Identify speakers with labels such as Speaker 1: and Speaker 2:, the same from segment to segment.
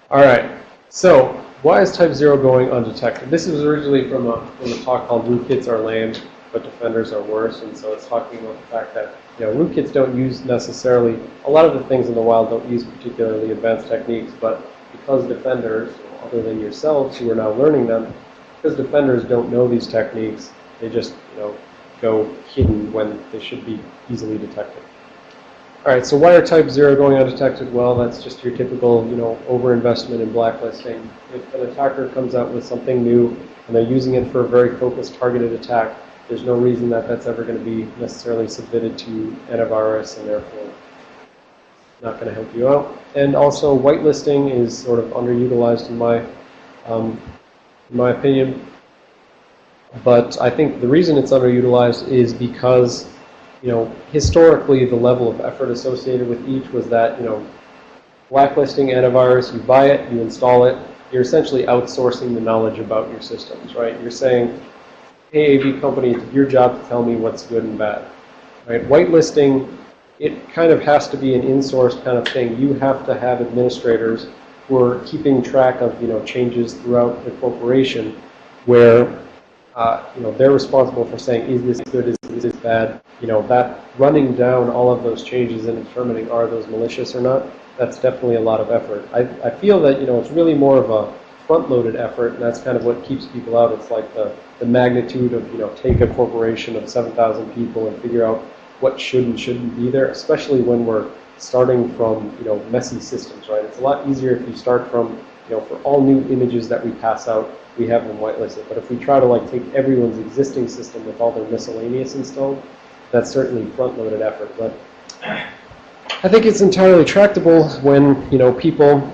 Speaker 1: All right. So why is type 0 going undetected? This was originally from a talk called Rootkits are lame, but defenders are worse. And so it's talking about the fact that rootkits don't use necessarily, a lot of the things in the wild don't use particularly advanced techniques, but because defenders, other than yourselves who are now learning them, because defenders don't know these techniques, they just go hidden when they should be easily detected. All right, so why are type 0 going undetected? Well, that's just your typical, overinvestment in blacklisting. If an attacker comes out with something new and they're using it for a very focused, targeted attack, there's no reason that that's ever going to be necessarily submitted to antivirus and therefore not going to help you out. And also, whitelisting is sort of underutilized in my opinion. But I think the reason it's underutilized is because historically, the level of effort associated with each was that, blacklisting antivirus, you buy it, you install it, you're essentially outsourcing the knowledge about your systems, right? You're saying, hey, AV company, it's your job to tell me what's good and bad, right? Whitelisting, it kind of has to be an in-source kind of thing. You have to have administrators who are keeping track of, changes throughout the corporation where they're responsible for saying, is this good, is this bad? That running down all of those changes and determining are those malicious or not, that's definitely a lot of effort. I feel that, it's really more of a front-loaded effort, and that's kind of what keeps people out. It's like the magnitude of, take a corporation of 7,000 people and figure out what should and shouldn't be there, especially when we're starting from, messy systems, right? It's a lot easier if you start from, for all new images that we pass out, we have them whitelisted. But if we try to take everyone's existing system with all their miscellaneous installed, that's certainly front-loaded effort. But I think it's entirely tractable when, people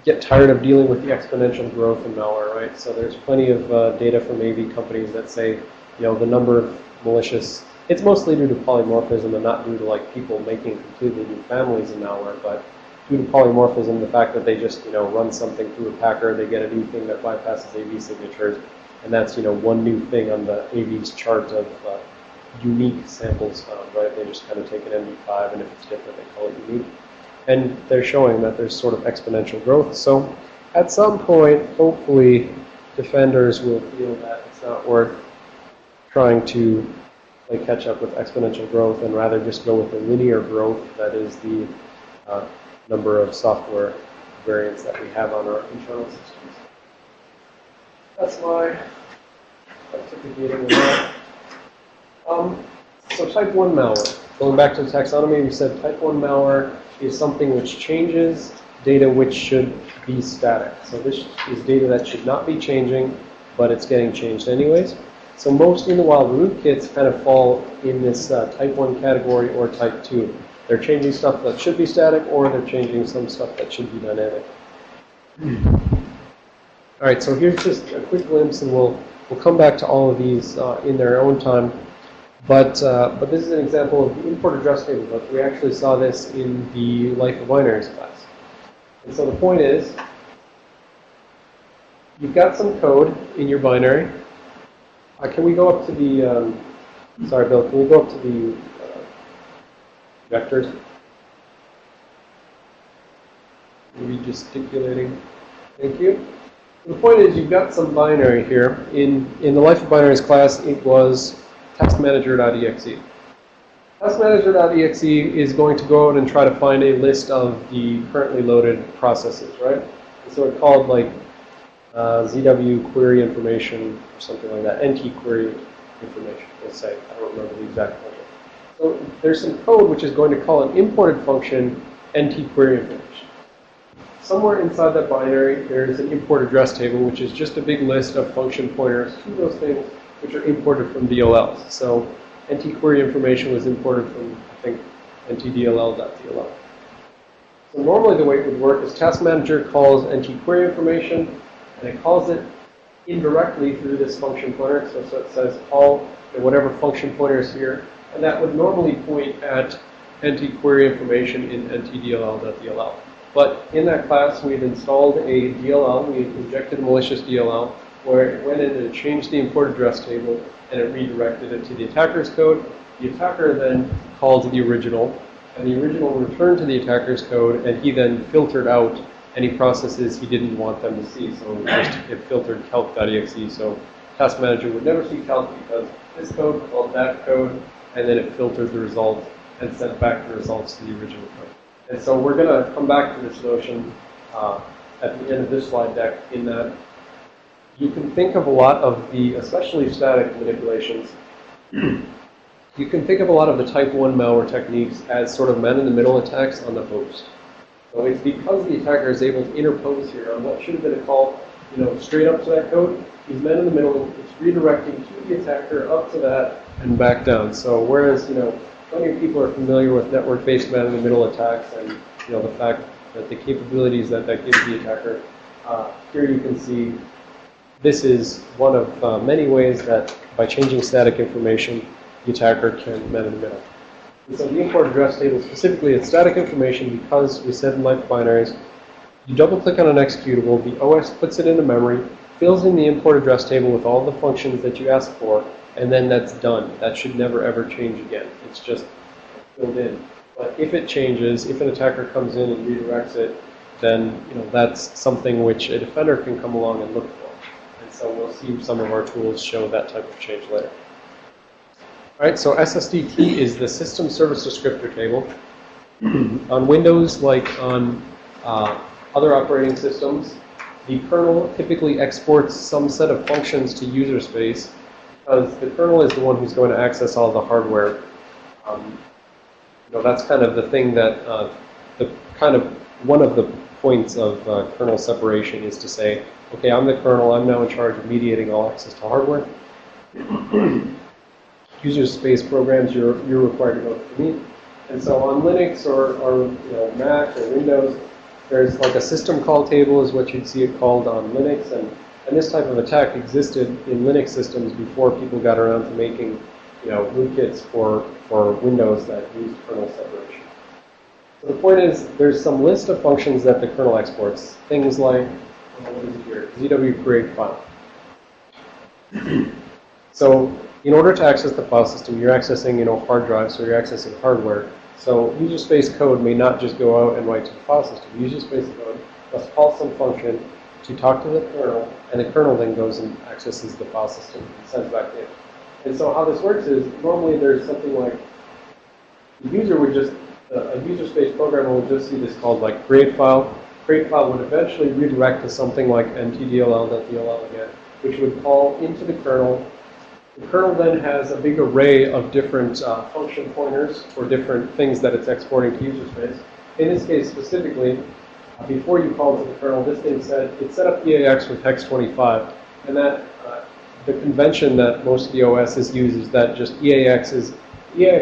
Speaker 1: get tired of dealing with the exponential growth in malware, right? So there's plenty of data from AV companies that say, the number of malicious, it's mostly due to polymorphism and not due to people making completely new families of malware, but due to polymorphism, the fact that they just, run something through a packer, they get a new thing that bypasses AV signatures, and that's, one new thing on the AV's chart of unique samples found, right? They just kind of take an MD5, and if it's different, they call it unique. And they're showing that there's sort of exponential growth. So at some point, hopefully, defenders will feel that it's not worth trying to catch up with exponential growth and rather just go with the linear growth that is the number of software variants that we have on our internal systems. That's my pontificating on that. So type 1 malware. Going back to the taxonomy, we said type 1 malware is something which changes data which should be static. So this is data that should not be changing, but it's getting changed anyways. So most in the wild rootkits kind of fall in this type 1 category or type 2. They're changing stuff that should be static, or they're changing some stuff that should be dynamic. All right, so here's just a quick glimpse, and we'll come back to all of these in their own time. But this is an example of the import address table book. We actually saw this in the Life of Binaries class. And so the point is, you've got some code in your binary. Can we go up to the, sorry, Bill, can we go up to the vectors? Maybe gesticulating. Thank you. The point is, you've got some binary here. In the Life of Binaries class, it was taskmanager.exe. Taskmanager.exe is going to go out and try to find a list of the currently loaded processes, right? And so it's called ZW query information or something like that, NT query information, we'll say. I don't remember the exact function. So there's some code which is going to call an imported function NT query information. Somewhere inside that binary, there's an import address table, which is just a big list of function pointers to those things which are imported from DLLs. So NT query information was imported from, I think, ntdll.dll. So normally the way it would work is task manager calls NT query information, and it calls it indirectly through this function pointer. So it says call whatever function pointer is here, and that would normally point at NT query information in ntdll.dll. But in that class, we had installed a DLL. We had injected a malicious DLL where it went in and changed the import address table, and it redirected it to the attacker's code. The attacker then called the original, and the original returned to the attacker's code, and he then filtered out any processes he didn't want them to see. So it filtered calc.exe. So task manager would never see calc because this code called that code, and then it filtered the result and sent back the results to the original code. And so we're going to come back to this notion at the end of this slide deck, in that you can think of a lot of the, especially static manipulations, you can think of a lot of the type 1 malware techniques as sort of man-in-the-middle attacks on the host. So it's because the attacker is able to interpose here on what should have been a call, straight up to that code. He's man in the middle. It's redirecting to the attacker up to that and back down. So whereas, plenty of people are familiar with network-based man-in-the-middle attacks and, the fact that the capabilities that gives the attacker, here you can see this is one of many ways that by changing static information, the attacker can man in the middle. And so the import address table, specifically, it's static information because we said in life binaries, you double-click on an executable, the OS puts it into memory, fills in the import address table with all the functions that you ask for, and then that's done. That should never ever change again. It's just filled in. But if it changes, if an attacker comes in and redirects it, then that's something which a defender can come along and look for. And so we'll see some of our tools show that type of change later. All right, so SSDT is the System Service Descriptor Table. On Windows, like on other operating systems, the kernel typically exports some set of functions to user space because the kernel is the one who's going to access all the hardware. That's kind of the thing that one of the points of kernel separation is to say, okay, I'm the kernel, I'm now in charge of mediating all access to hardware. User space programs, you're required to go through me. And so on Linux or Mac or Windows, there's like a system call table is what you'd see it called on Linux, and this type of attack existed in Linux systems before people got around to making rootkits for Windows that used kernel separation. So the point is, there's some list of functions that the kernel exports, things like what is it here? ZW create file. So in order to access the file system, you're accessing hard drives, so you're accessing hardware. So user space code may not just go out and write to the file system. User space code must call some function to talk to the kernel, and the kernel then goes and accesses the file system and sends back in. And so how this works is, normally there's something like, the user would just, a user space programmer would just see this called like create file. Create file would eventually redirect to something like ntdll.dll again, which would call into the kernel. The kernel then has a big array of different function pointers for different things that it's exporting to user space. In this case specifically, before you call to the kernel, this thing said it set up EAX with hex 25, and that the convention that most of the OSs use is that just EAX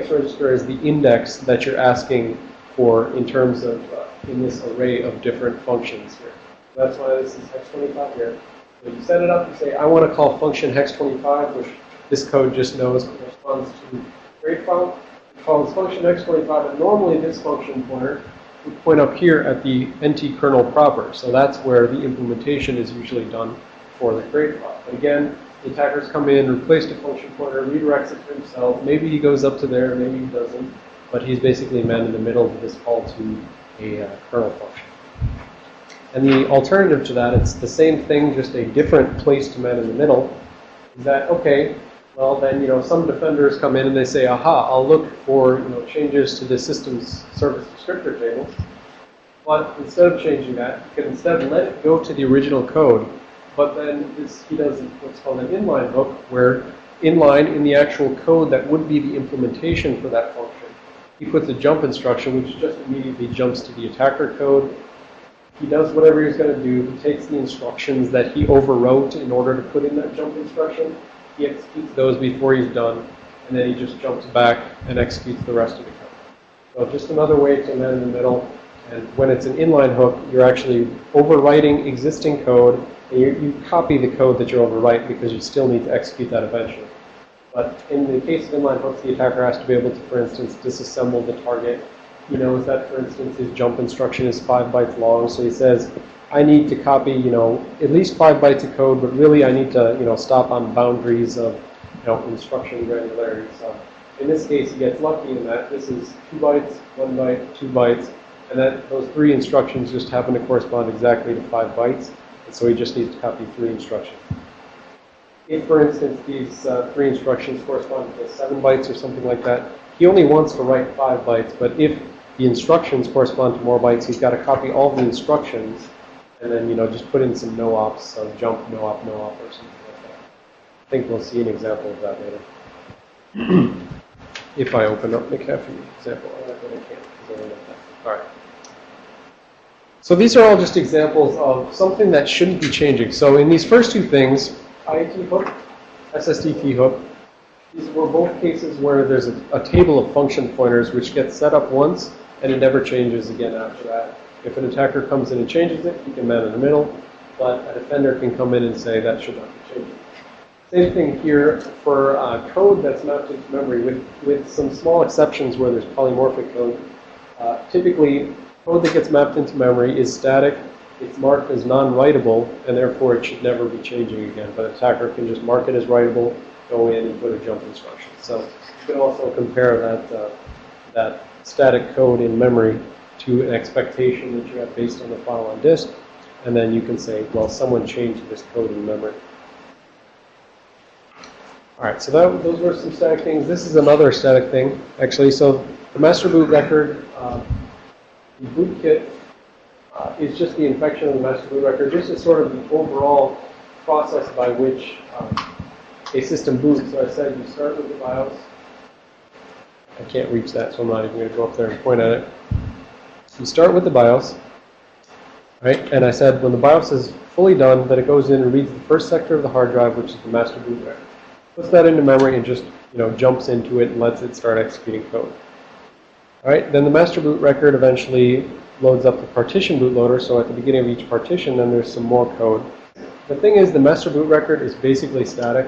Speaker 1: register is the index that you're asking for in terms of in this array of different functions here. So that's why this is hex 25 here. So you set it up, you say, I want to call function hex 25, which this code just knows corresponds to create file. It calls function hex 25, and normally this function pointer would point up here at the NT kernel proper. So that's where the implementation is usually done for the create file. But again, the attackers come in, replace the function pointer, redirects it to himself. Maybe he goes up to there, maybe he doesn't. But he's basically man in the middle of this call to a kernel function. And the alternative to that, it's the same thing, just a different place to man in the middle, is that, okay, well then, some defenders come in and they say, aha, I'll look for, changes to the system's service descriptor table. But instead of changing that, you can instead let it go to the original code. But then he does what's called an inline hook, where inline in the actual code that would be the implementation for that function, he puts a jump instruction, which just immediately jumps to the attacker code. He does whatever he's going to do. He takes the instructions that he overwrote in order to put in that jump instruction. He executes those before he's done, and then he just jumps back and executes the rest of the code. So just another way to man in the middle. And when it's an inline hook, you're actually overwriting existing code, and you copy the code that you're overwriting because you still need to execute that eventually. But in the case of inline hooks, the attacker has to be able to, for instance, disassemble the target. He knows that, for instance, his jump instruction is 5 bytes long, so he says, I need to copy, at least 5 bytes of code, but really I need to, stop on boundaries of, instruction granularity. So in this case, he gets lucky in that this is 2 bytes, 1 byte, 2 bytes, And that those 3 instructions just happen to correspond exactly to 5 bytes. And so he just needs to copy 3 instructions. If, for instance, these 3 instructions correspond to 7 bytes or something like that, he only wants to write 5 bytes. But if the instructions correspond to more bytes, he's got to copy all the instructions and then, just put in some no-ops, so jump, no-op, no-op, or something like that. I think we'll see an example of that later. If I open up McAfee example, but I can't because I don't have that. All right. So these are all just examples of something that shouldn't be changing. So in these first 2 things, IAT hook, SSDT hook, these were both cases where there's a table of function pointers which gets set up once and it never changes again after that. If an attacker comes in and changes it, he can man in the middle, but a defender can come in and say that should not be changed. Same thing here for code that's mapped into memory, with some small exceptions where there's polymorphic code. Typically, code that gets mapped into memory is static, it's marked as non-writable, and therefore it should never be changing again. But an attacker can just mark it as writable, go in and put a jump instruction. So you can also compare that static code in memory to an expectation that you have based on the file on disk, and then you can say, well, someone changed this code in memory. All right, so those were some static things. This is another static thing, actually. So the master boot record, the rootkit is just the infection of the master boot record. This is sort of the overall process by which a system boots. So I said you start with the BIOS. I can't reach that, so I'm not even going to go up there and point at it. You start with the BIOS, right? And I said when the BIOS is fully done, that it goes in and reads the first sector of the hard drive, which is the master boot record. Puts that into memory and just jumps into it and lets it start executing code. All right, then the master boot record eventually loads up the partition bootloader. So at the beginning of each partition, then there's some more code. The thing is, the master boot record is basically static.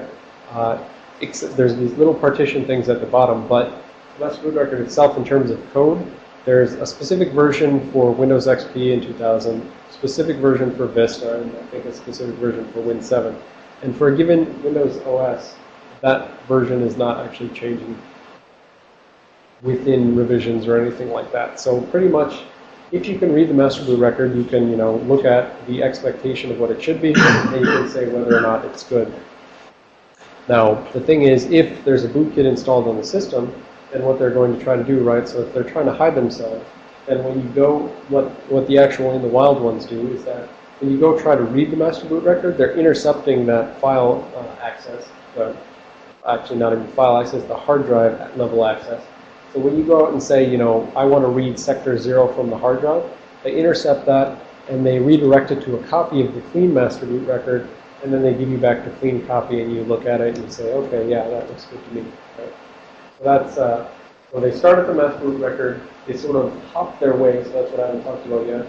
Speaker 1: There's these little partition things at the bottom, but the master boot record itself, in terms of code, there's a specific version for Windows XP in 2000, specific version for Vista, and I think a specific version for Win 7. And for a given Windows OS, that version is not actually changing within revisions or anything like that. So pretty much, if you can read the master boot record, you can look at the expectation of what it should be, and you can say whether or not it's good. Now, the thing is, if there's a bootkit installed on the system, then what they're going to try to do, right? So if they're trying to hide themselves, then when you go, what the actual in the wild ones do is that when you go try to read the master boot record, they're intercepting that file access. Actually, not even file access, the hard drive level access. So when you go out and say, I want to read sector 0 from the hard drive, they intercept that and they redirect it to a copy of the clean master boot record, and then they give you back the clean copy and you look at it and you say, okay, yeah, that looks good to me. Right? So that's, when they start at the master boot record, they sort of hop their way, so that's what I haven't talked about yet.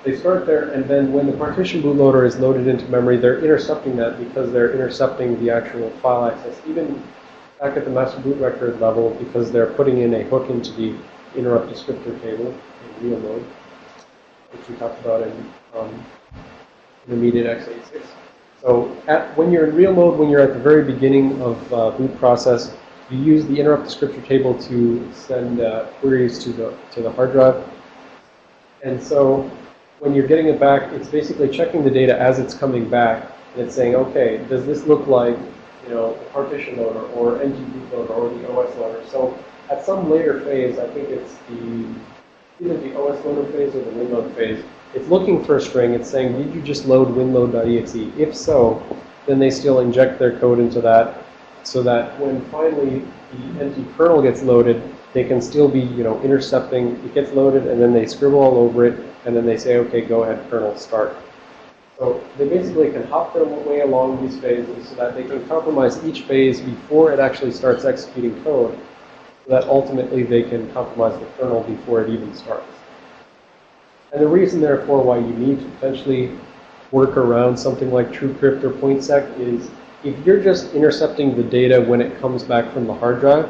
Speaker 1: They start there, and then when the partition bootloader is loaded into memory, they're intercepting that because they're intercepting the actual file access, even back at the master boot record level, because they're putting in a hook into the interrupt descriptor table in real mode, which we talked about in immediate x86. So when you're in real mode, when you're at the very beginning of boot process, you use the interrupt descriptor table to send queries to the hard drive. And so when you're getting it back, it's basically checking the data as it's coming back, and it's saying, okay, does this look like the partition loader or NG bootloader or the OS loader? So at some later phase, I think it's either the OS loader phase or the WinLoad phase, it's looking for a string. It's saying, did you just load winload.exe? If so, then they still inject their code into that, so that when finally the NG kernel gets loaded, they can still be intercepting. It gets loaded, and then they scribble all over it, and then they say, okay, go ahead, kernel, start. So they basically can hop their way along these phases so that they can compromise each phase before it actually starts executing code, so that ultimately they can compromise the kernel before it even starts. And the reason, therefore, why you need to potentially work around something like TrueCrypt or PointSec is if you're just intercepting the data when it comes back from the hard drive,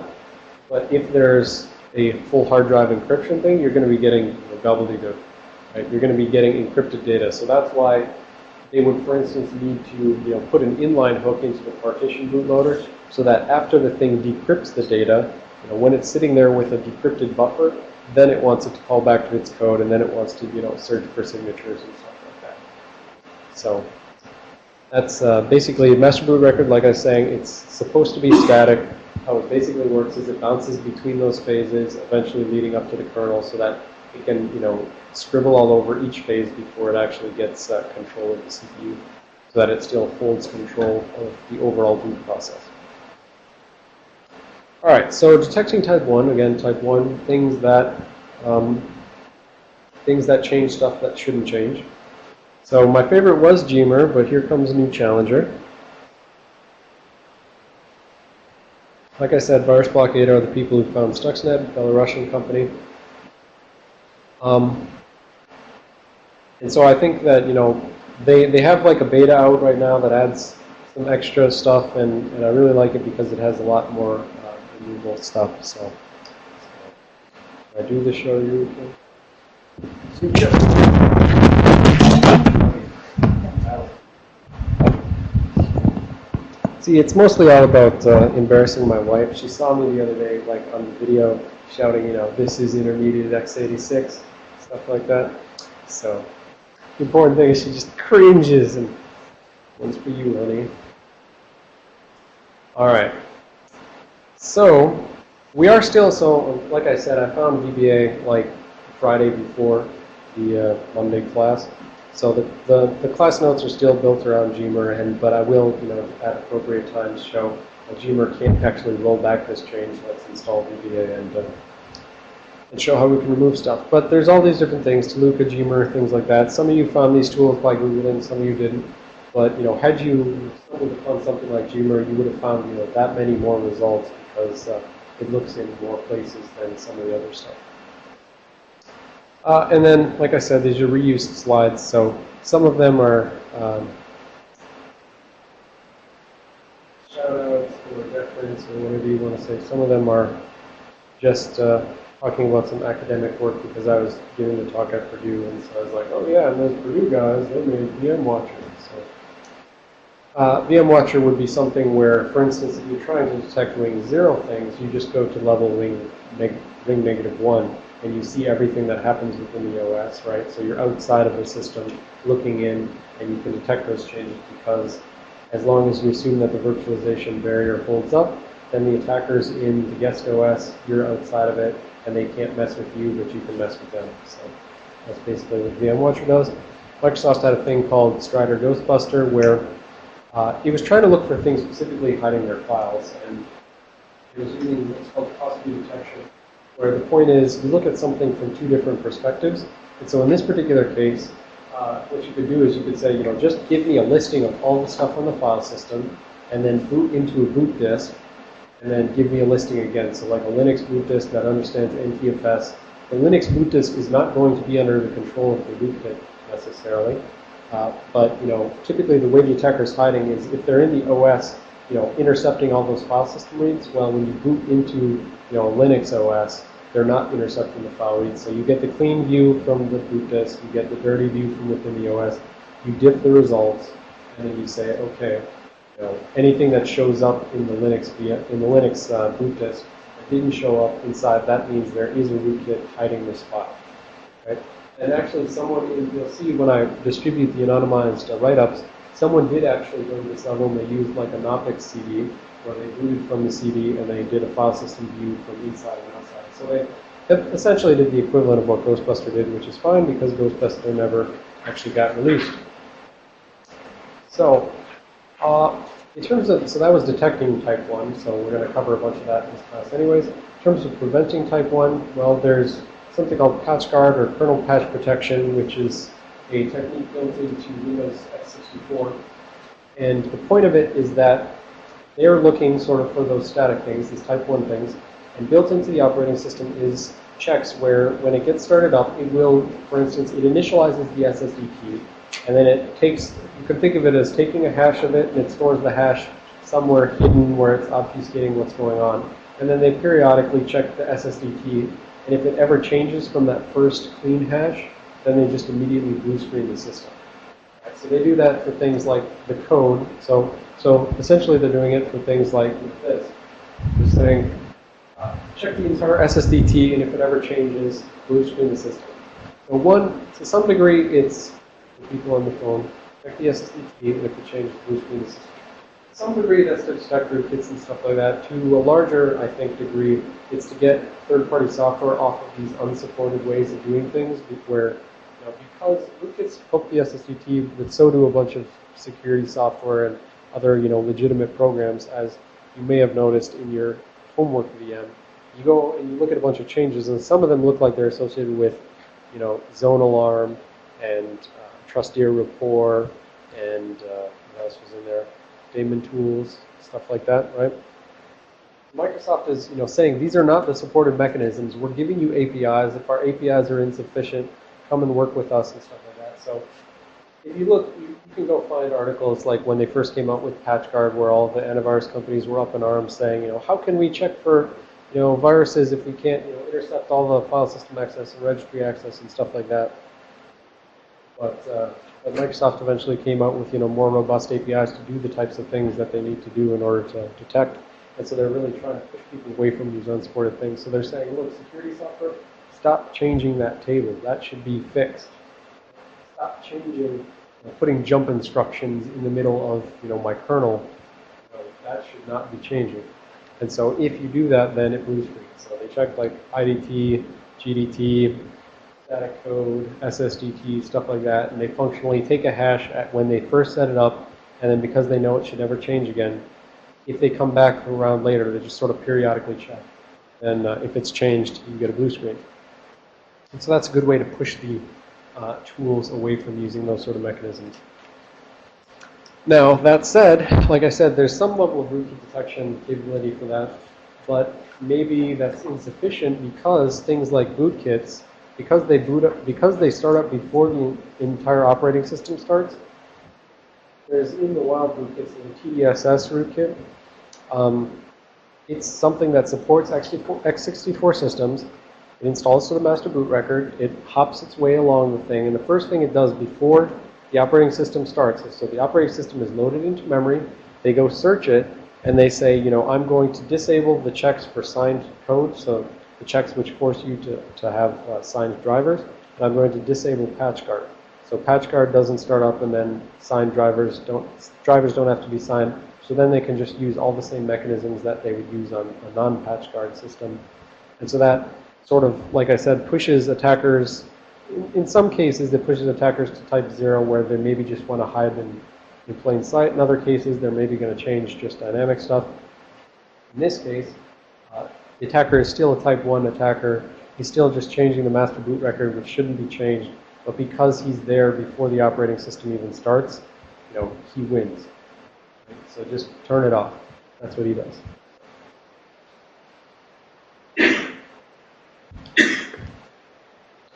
Speaker 1: but if there's a full hard drive encryption thing, you're going to be getting gobbledygook. Right? You're going to be getting encrypted data. So that's why they would, for instance, need to put an inline hook into the partition bootloader so that after the thing decrypts the data, when it's sitting there with a decrypted buffer, then it wants it to call back to its code, and then it wants to, search for signatures and stuff like that. So that's basically master boot record. Like I was saying, it's supposed to be static. How it basically works is it bounces between those phases, eventually leading up to the kernel, so that it can, scribble all over each phase before it actually gets control of the CPU, so that it still holds control of the overall boot process. All right, so detecting type 1, again, type 1, things that change stuff that shouldn't change. So my favorite was Gmer, but here comes a new challenger. Like I said, Virus Blockade are the people who found Stuxnet, a Belarusian company. And so I think that, they have like a beta out right now that adds some extra stuff, and I really like it because it has a lot more removable stuff. So I do the show you. See, it's mostly all about embarrassing my wife. She saw me the other day, like on the video, shouting, this is intermediate x86, stuff like that. So the important thing is she just cringes, and one's for you, honey. All right. So we are still, like I said, I found VBA like Friday before the Monday class. So the class notes are still built around Gmer, but I will, at appropriate times show that Gmer can't actually roll back this change. Let's install VBA and show how we can remove stuff. But there's all these different things, Toluca, Gmer, things like that. Some of you found these tools by Googling, some of you didn't. But had you stumbled upon something like Gmer, you would have found that many more results because it looks in more places than some of the other stuff. And then, like I said, these are reused slides. So some of them are shout-outs or reference or whatever you want to say. Some of them are just talking about some academic work because I was giving the talk at Purdue, and so I was like, oh yeah, and those Purdue guys, they made VMwatcher. So VMwatcher would be something where, for instance, if you're trying to detect ring 0 things, you just go to level ring -1. And you see everything that happens within the OS, right? So you're outside of the system looking in, and you can detect those changes because as long as you assume that the virtualization barrier holds up, then the attackers in the guest OS, you're outside of it, and they can't mess with you, but you can mess with them. So that's basically what VMwatcher does. Microsoft had a thing called Strider Ghostbuster where it was trying to look for things specifically hiding their files, and it was using what's called cross-view detection, where the point is you look at something from two different perspectives. And so in this particular case, what you could do is you could say, just give me a listing of all the stuff on the file system, and then boot into a boot disk, and then give me a listing again. So like a Linux boot disk that understands NTFS. The Linux boot disk is not going to be under the control of the rootkit necessarily. But typically the way the attacker is hiding is if they're in the OS, intercepting all those file system reads. Well, when you boot into Linux OS, they're not intercepting the file reads. So you get the clean view from the boot disk, you get the dirty view from within the OS, you dip the results, and then you say, okay, anything that shows up in the Linux boot disk that didn't show up inside, that means there is a rootkit hiding this file, right? And actually, you'll see when I distribute the anonymized write-ups, someone did actually go to this level, and they used like a Knoppix CD, where they booted from the CD and they did a file system view from inside and outside. So they essentially did the equivalent of what Ghostbuster did, which is fine because Ghostbuster never actually got released. So in terms of, so that was detecting type 1, so we're going to cover a bunch of that in this class anyways. In terms of preventing type 1, well, there's something called patch guard or kernel patch protection, which is a technique built into Windows x64. And the point of it is that they are looking sort of for those static things, these type 1 things, and built into the operating system is checks where when it gets started up, it will, for instance, it initializes the SSD key, and then it takes, you can think of it as taking a hash of it, and it stores the hash somewhere hidden where it's obfuscating what's going on. And then they periodically check the SSD key, and if it ever changes from that first clean hash, then they just immediately blue screen the system. Right, so they do that for things like the code. So essentially they're doing it for things like this. They're saying, check the entire SSDT, and if it ever changes, blue screen the system. So one, to some degree, it's the people on the phone. Check the SSDT, and if it changes, blue screen the system. To some degree, that's to detect rootkits and stuff like that. To a larger, I think, degree, it's to get third-party software off of these unsupported ways of doing things, where because rootkits hook the SSDT, but so do a bunch of security software and other, legitimate programs, as you may have noticed in your homework VM. You go and you look at a bunch of changes, and some of them look like they're associated with, zone alarm and trusteer rapport and what else was in there? Daemon tools, stuff like that, right? Microsoft is, saying these are not the supported mechanisms. We're giving you APIs. If our APIs are insufficient, come and work with us and stuff like that. So if you look, you can go find articles like when they first came out with PatchGuard, where all the antivirus companies were up in arms saying, how can we check for, viruses if we can't, intercept all the file system access and registry access and stuff like that. But Microsoft eventually came out with, more robust APIs to do the types of things that they need to do in order to detect. And so they're really trying to push people away from these unsupported things. So they're saying, look, security software, stop changing that table. That should be fixed. Stop changing, putting jump instructions in the middle of, my kernel. That should not be changing. And so if you do that, then it blue screens. So they check like IDT, GDT, static code, SSDT, stuff like that, and they functionally take a hash at when they first set it up, and then because they know it should never change again, if they come back around later, they just sort of periodically check. And if it's changed, you get a blue screen. And so that's a good way to push the tools away from using those sort of mechanisms. Now, that said, like I said, there's some level of rootkit detection capability for that, but maybe that's insufficient because things like bootkits, because they start up before the entire operating system starts. There's in the wild rootkits, the TDSS rootkit. It's something that supports x64 systems. It installs to the master boot record. It hops its way along the thing, and the first thing it does before the operating system starts is, so the operating system is loaded into memory. They go search it, and they say, I'm going to disable the checks for signed code, so the checks which force you to have signed drivers, and I'm going to disable PatchGuard. So PatchGuard doesn't start up, and then signed drivers don't have to be signed. So then they can just use all the same mechanisms that they would use on a non-PatchGuard system. And so that sort of, like I said, pushes attackers, in some cases it pushes attackers to type 0 where they maybe just want to hide in plain sight. In other cases, they're maybe going to change just dynamic stuff. In this case, the attacker is still a type 1 attacker. He's still just changing the master boot record, which shouldn't be changed. But because he's there before the operating system even starts, he wins. So just turn it off. That's what he does.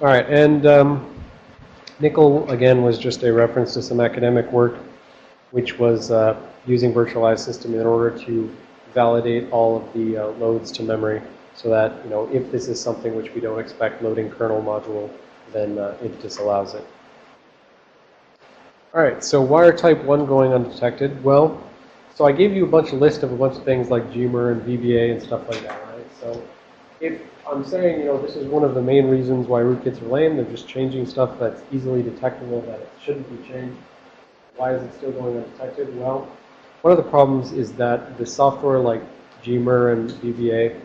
Speaker 1: All right, and Nickel, again, was just a reference to some academic work, which was using virtualized system in order to validate all of the loads to memory so that, if this is something which we don't expect loading kernel module, then it disallows it. All right, so why are type 1 going undetected? Well, so I gave you a list of a bunch of things like GMER and VBA and stuff like that, right? So if I'm saying, this is one of the main reasons why rootkits are lame, they're just changing stuff that's easily detectable that it shouldn't be changed. Why is it still going undetected? Well, one of the problems is that the software like GMER and VBA,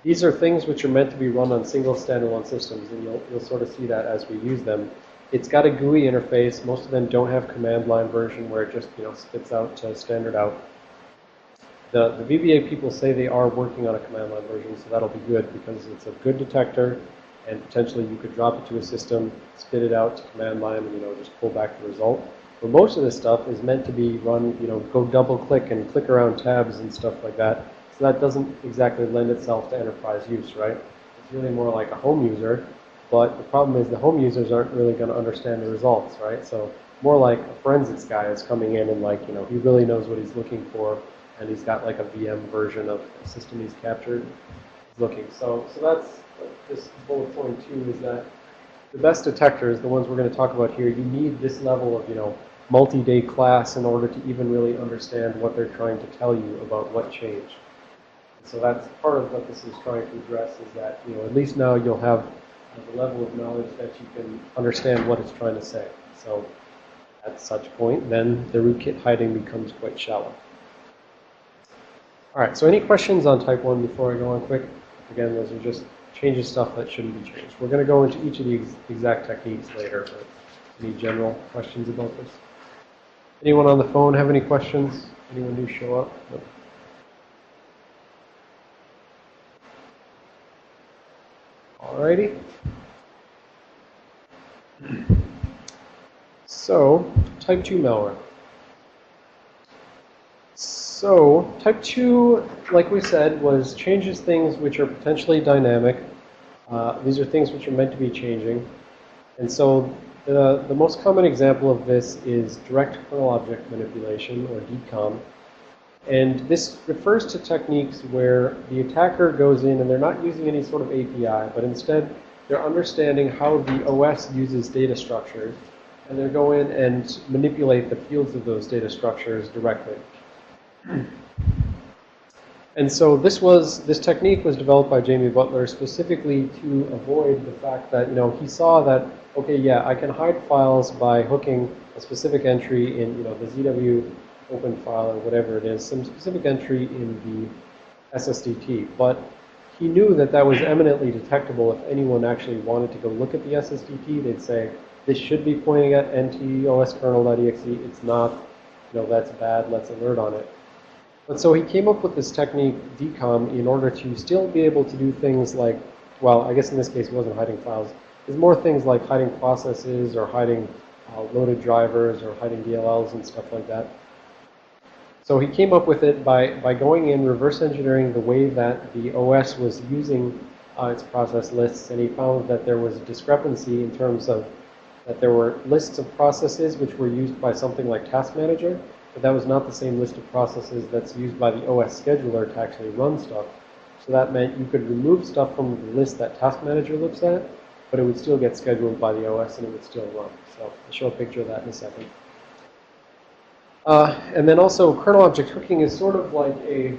Speaker 1: these are things which are meant to be run on single standalone systems, and you'll sort of see that as we use them. It's got a GUI interface. Most of them don't have command line version where it just spits out standard out. The VBA people say they are working on a command line version, so that'll be good because it's a good detector, and potentially you could drop it to a system, spit it out to command line, and just pull back the result. But most of this stuff is meant to be run, go double click and click around tabs and stuff like that. So that doesn't exactly lend itself to enterprise use, right? It's really more like a home user. But the problem is the home users aren't really going to understand the results, right? So more like a forensics guy is coming in and he really knows what he's looking for, and he's got like a VM version of the system he's captured. He's looking. So that's this bullet point 2 is that the best detectors, the ones we're going to talk about here, you need this level of multi-day class in order to even really understand what they're trying to tell you about what changed. So that's part of what this is trying to address, is that, at least now you'll have the level of knowledge that you can understand what it's trying to say. So at such point, then the rootkit hiding becomes quite shallow. All right, so any questions on type 1 before I go on quick? Again, those are just changes stuff that shouldn't be changed. We're going to go into each of the exact techniques later, but any general questions about this? Anyone on the phone have any questions? Anyone new show up? No. Alrighty. So, type 2 malware. So, type 2, like we said, changes things which are potentially dynamic. These are things which are meant to be changing. And so, the most common example of this is direct kernel object manipulation, or DKOM. And this refers to techniques where the attacker goes in and they're not using any sort of API, but instead they're understanding how the OS uses data structures, and they go in and manipulate the fields of those data structures directly. And so this technique was developed by Jamie Butler specifically to avoid the fact that, he saw that, okay, yeah, I can hide files by hooking a specific entry in, the ZW open file or whatever it is, some specific entry in the SSDT. But he knew that that was eminently detectable. If anyone actually wanted to go look at the SSDT, they'd say, this should be pointing at nt-oskernel.exe. It's not, that's bad, let's alert on it. But so he came up with this technique, DKOM, in order to still be able to do things like, well, I guess in this case it wasn't hiding files. It's more things like hiding processes or hiding loaded drivers or hiding DLLs and stuff like that. So he came up with it by going in, reverse engineering the way that the OS was using its process lists, and he found that there was a discrepancy in terms of that there were lists of processes which were used by something like Task Manager, but that was not the same list of processes that's used by the OS scheduler to actually run stuff. So that meant you could remove stuff from the list that Task Manager looks at, but it would still get scheduled by the OS and it would still run. So I'll show a picture of that in a second. And then also, kernel object hooking is sort of like a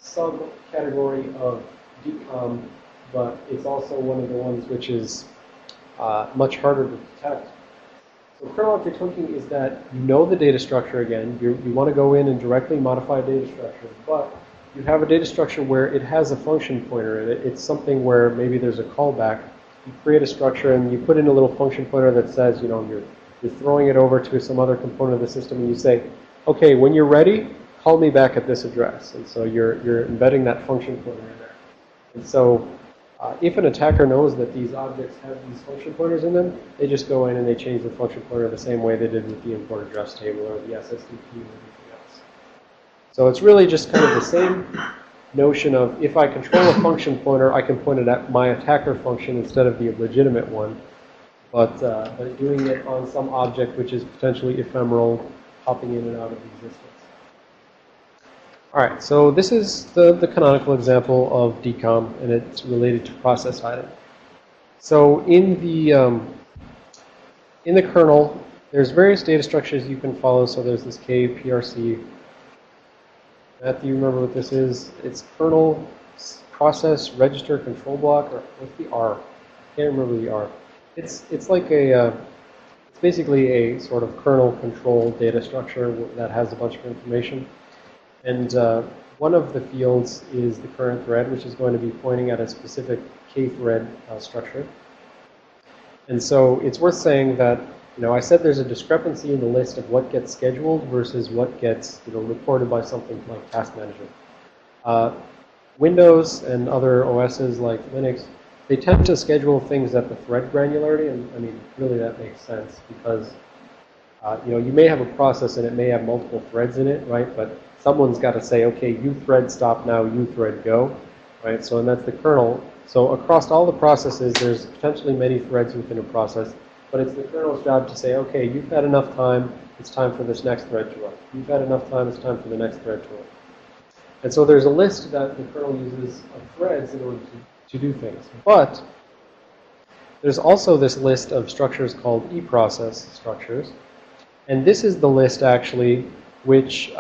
Speaker 1: subcategory of DKOM, but it's also one of the ones which is much harder to detect. So kernel object hooking is that you know the data structure again. You want to go in and directly modify data structure, but you have a data structure where it has a function pointer in it. It's something where maybe there's a callback. You create a structure and you put in a little function pointer that says, you're throwing it over to some other component of the system, and you say, okay, when you're ready, call me back at this address. And so you're embedding that function pointer in there. And so if an attacker knows that these objects have these function pointers in them, they just go in and they change the function pointer the same way they did with the import address table or the SSDT or anything else. So it's really just kind of the same notion of, if I control a function pointer, I can point it at my attacker function instead of the legitimate one. But doing it on some object which is potentially ephemeral, hopping in and out of existence. All right, so this is the canonical example of DKOM, and it's related to process hiding. So in the kernel, there's various data structures you can follow. So there's this KPRC. Matthew, you remember what this is? It's kernel process register control block, or what's the R? I can't remember the R. It's like it's basically a sort of kernel control data structure that has a bunch of information. And one of the fields is the current thread, which is going to be pointing at a specific k-thread structure. And so it's worth saying that, I said there's a discrepancy in the list of what gets scheduled versus what gets, reported by something like Task Manager. Windows and other OSs like Linux, they tend to schedule things at the thread granularity, and I mean, really that makes sense because, you may have a process and it may have multiple threads in it, right? But someone's got to say, okay, you thread stop now, you thread go, right? So, and that's the kernel. So across all the processes, there's potentially many threads within a process, but it's the kernel's job to say, okay, you've had enough time, it's time for this next thread to run. You've had enough time, it's time for the next thread to run. And so there's a list that the kernel uses of threads in order to do things. But there's also this list of structures called eProcess structures. And this is the list, actually, which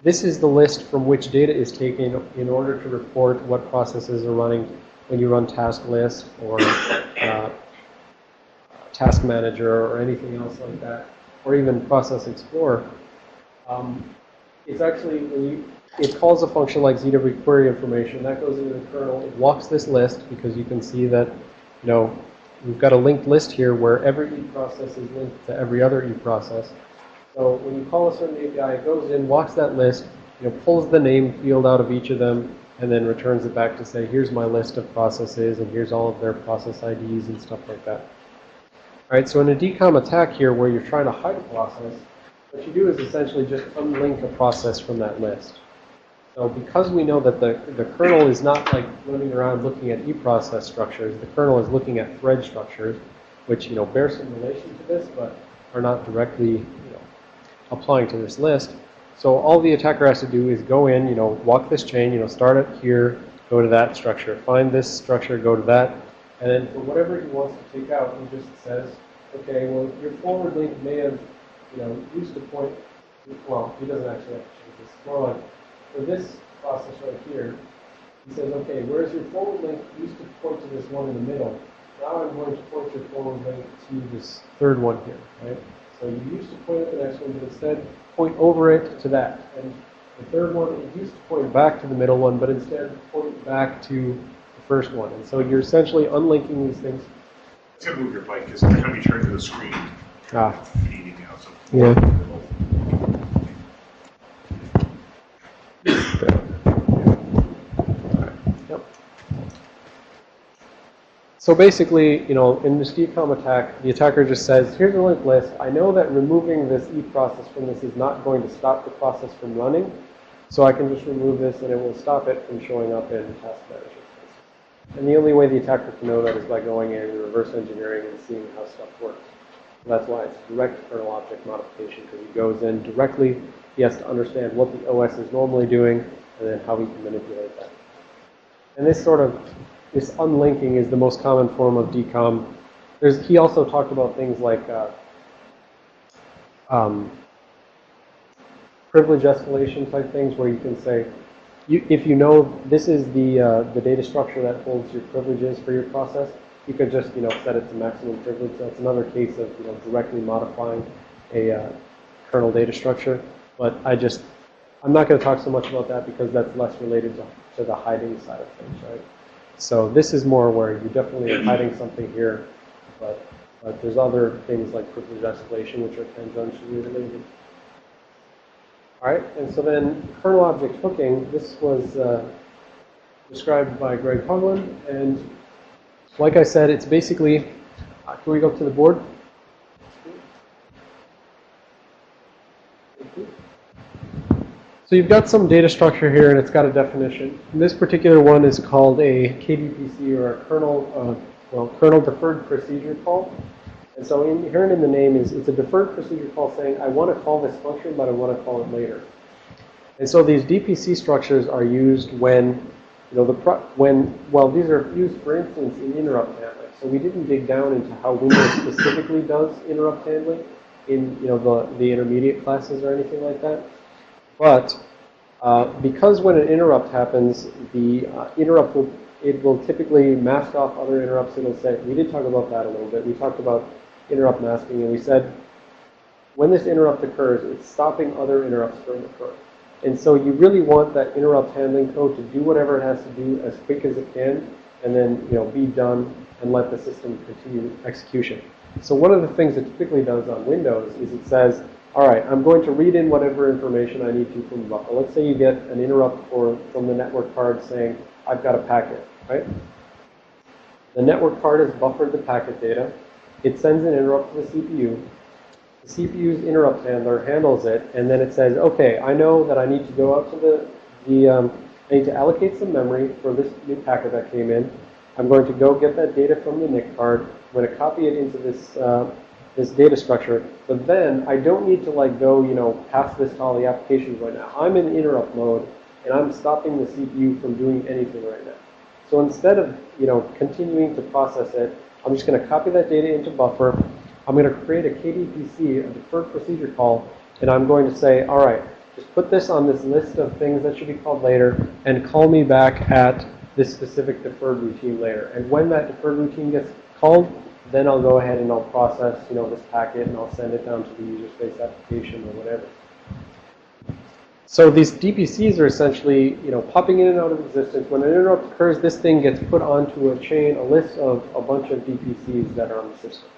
Speaker 1: this is the list from which data is taken in order to report what processes are running when you run task list or task manager or anything else like that, or even process explorer. It's actually, it calls a function like ZW query information. That goes into the kernel. It walks this list because you can see that, we've got a linked list here where every e-process is linked to every other e-process. So when you call a certain API, it goes in, walks that list, pulls the name field out of each of them, and then returns it back to say, here's my list of processes, and here's all of their process IDs and stuff like that. All right, so in a DCOM attack here where you're trying to hide a process, what you do is essentially just unlink a process from that list. So because we know that the kernel is not like running around looking at e-process structures, the kernel is looking at thread structures, which bear some relation to this, but are not directly applying to this list. So all the attacker has to do is go in, walk this chain, start it here, go to that structure, find this structure, go to that, and then for whatever he wants to take out, he just says, okay, well, your forward link may have, used to point, well, he doesn't actually have to change this. It's more like, for this process right here, he says, okay, whereas your forward link used to point to this one in the middle, now I'm going to point your forward link to this third one here, right? So you used to point at the next one, but instead point over it to that. And the third one, it used to point back to the middle one, but instead point back to the first one. And so you're essentially unlinking these things.
Speaker 2: It's going to move your bike because every time you turn to the screen, feeding out something.
Speaker 1: Yeah. So basically, in this DCOM attack, the attacker just says, here's a linked list. I know that removing this e-process from this is not going to stop the process from running, so I can just remove this and it will stop it from showing up in task manager. And the only way the attacker can know that is by going in and reverse engineering and seeing how stuff works. So that's why it's direct kernel object modification, because he goes in directly. He has to understand what the OS is normally doing and then how he can manipulate that. And this unlinking is the most common form of DCOM. He also talked about things like privilege escalation type things, where you can say, if you know this is the data structure that holds your privileges for your process, you could just set it to maximum privilege. That's another case of directly modifying a kernel data structure. But I'm not going to talk so much about that because that's less related to the hiding side of things, right? So this is more where you definitely are hiding something here, but there's other things like privilege escalation, which are tangentially related. All right, and so then kernel object hooking, this was described by Greg Coughlin, and like I said, it's basically, can we go to the board? So you've got some data structure here, and it's got a definition. And this particular one is called a KDPC, or a kernel deferred procedure call. And so inherent in the name is it's a deferred procedure call saying, I want to call this function, but I want to call it later. And so these DPC structures are used when, these are used, for instance, in interrupt handling. So we didn't dig down into how Windows specifically does interrupt handling in, the intermediate classes or anything like that. But because when an interrupt happens, the interrupt will typically mask off other interrupts. It'll say, we did talk about that a little bit. We talked about interrupt masking, and we said when this interrupt occurs, it's stopping other interrupts from occurring. And so you really want that interrupt handling code to do whatever it has to do as quick as it can, and then be done and let the system continue execution. So one of the things it typically does on Windows is it says, all right, I'm going to read in whatever information I need to from the buffer. Let's say you get an interrupt from the network card saying, I've got a packet, right? The network card has buffered the packet data. It sends an interrupt to the CPU. The CPU's interrupt handler handles it, and then it says, okay, I know that I need to go out to I need to allocate some memory for this new packet that came in. I'm going to go get that data from the NIC card. I'm going to copy it into this data structure, but then I don't need to go, pass this to all the applications right now. I'm in interrupt mode, and I'm stopping the CPU from doing anything right now. So instead of, continuing to process it, I'm just going to copy that data into buffer. I'm going to create a KDPC, a deferred procedure call, and I'm going to say, all right, just put this on this list of things that should be called later, and call me back at this specific deferred routine later. And when that deferred routine gets called, then I'll go ahead and I'll process, this packet, and I'll send it down to the user space application or whatever. So these DPCs are essentially, popping in and out of existence. When an interrupt occurs, this thing gets put onto a chain, a list of a bunch of DPCs that are on the system.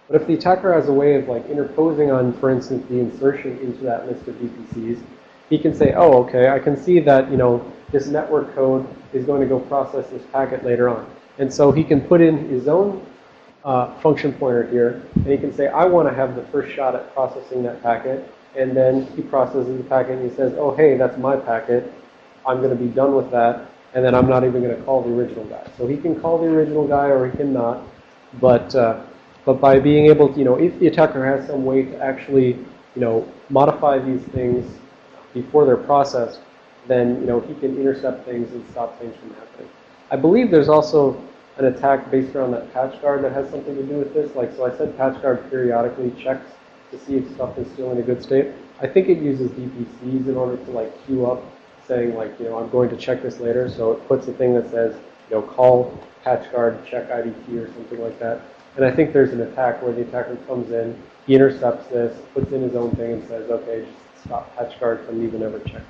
Speaker 1: But if the attacker has a way of interposing on, for instance, the insertion into that list of DPCs, he can say, oh, okay, I can see that, this network code is going to go process this packet later on. And so he can put in his own function pointer here, and he can say, I want to have the first shot at processing that packet. And then he processes the packet and he says, oh, hey, that's my packet. I'm going to be done with that. And then I'm not even going to call the original guy. So he can call the original guy or he can not. But by being able to, if the attacker has some way to actually, modify these things before they're processed, then, he can intercept things and stop things from happening. I believe there's also an attack based around that patch guard that has something to do with this. So I said patch guard periodically checks to see if stuff is still in a good state. I think it uses DPCs in order to queue up saying I'm going to check this later. So it puts a thing that says, call patch guard, check IDT or something like that. And I think there's an attack where the attacker comes in, he intercepts this, puts in his own thing and says, okay, just stop patch guard from even ever checking.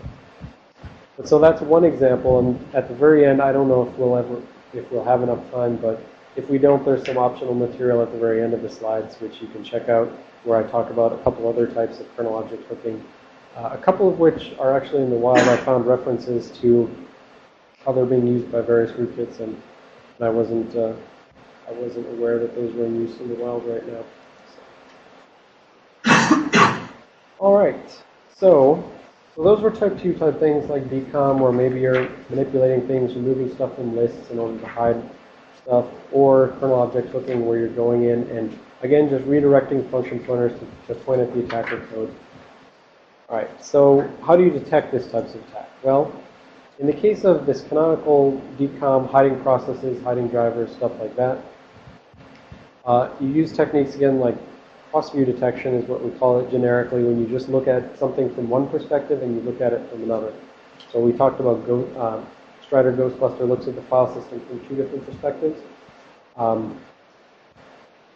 Speaker 1: But so that's one example. And at the very end, I don't know if we'll have enough time, but if we don't, there's some optional material at the very end of the slides which you can check out, where I talk about a couple other types of kernel object hooking, a couple of which are actually in the wild. I found references to how they're being used by various rootkits, and I wasn't aware that those were in use in the wild right now. All right, so those were type 2 type things like decom, where maybe you're manipulating things, removing stuff from lists in order to hide stuff, or kernel object hooking, where you're going in and, again, just redirecting function pointers to point at the attacker code. All right, so how do you detect this types of attack? Well, in the case of this canonical decom, hiding processes, hiding drivers, stuff like that, you use techniques, again, like cross-view detection is what we call it generically, when you just look at something from one perspective and you look at it from another. So we talked about Strider Ghostbuster looks at the file system from 2 different perspectives.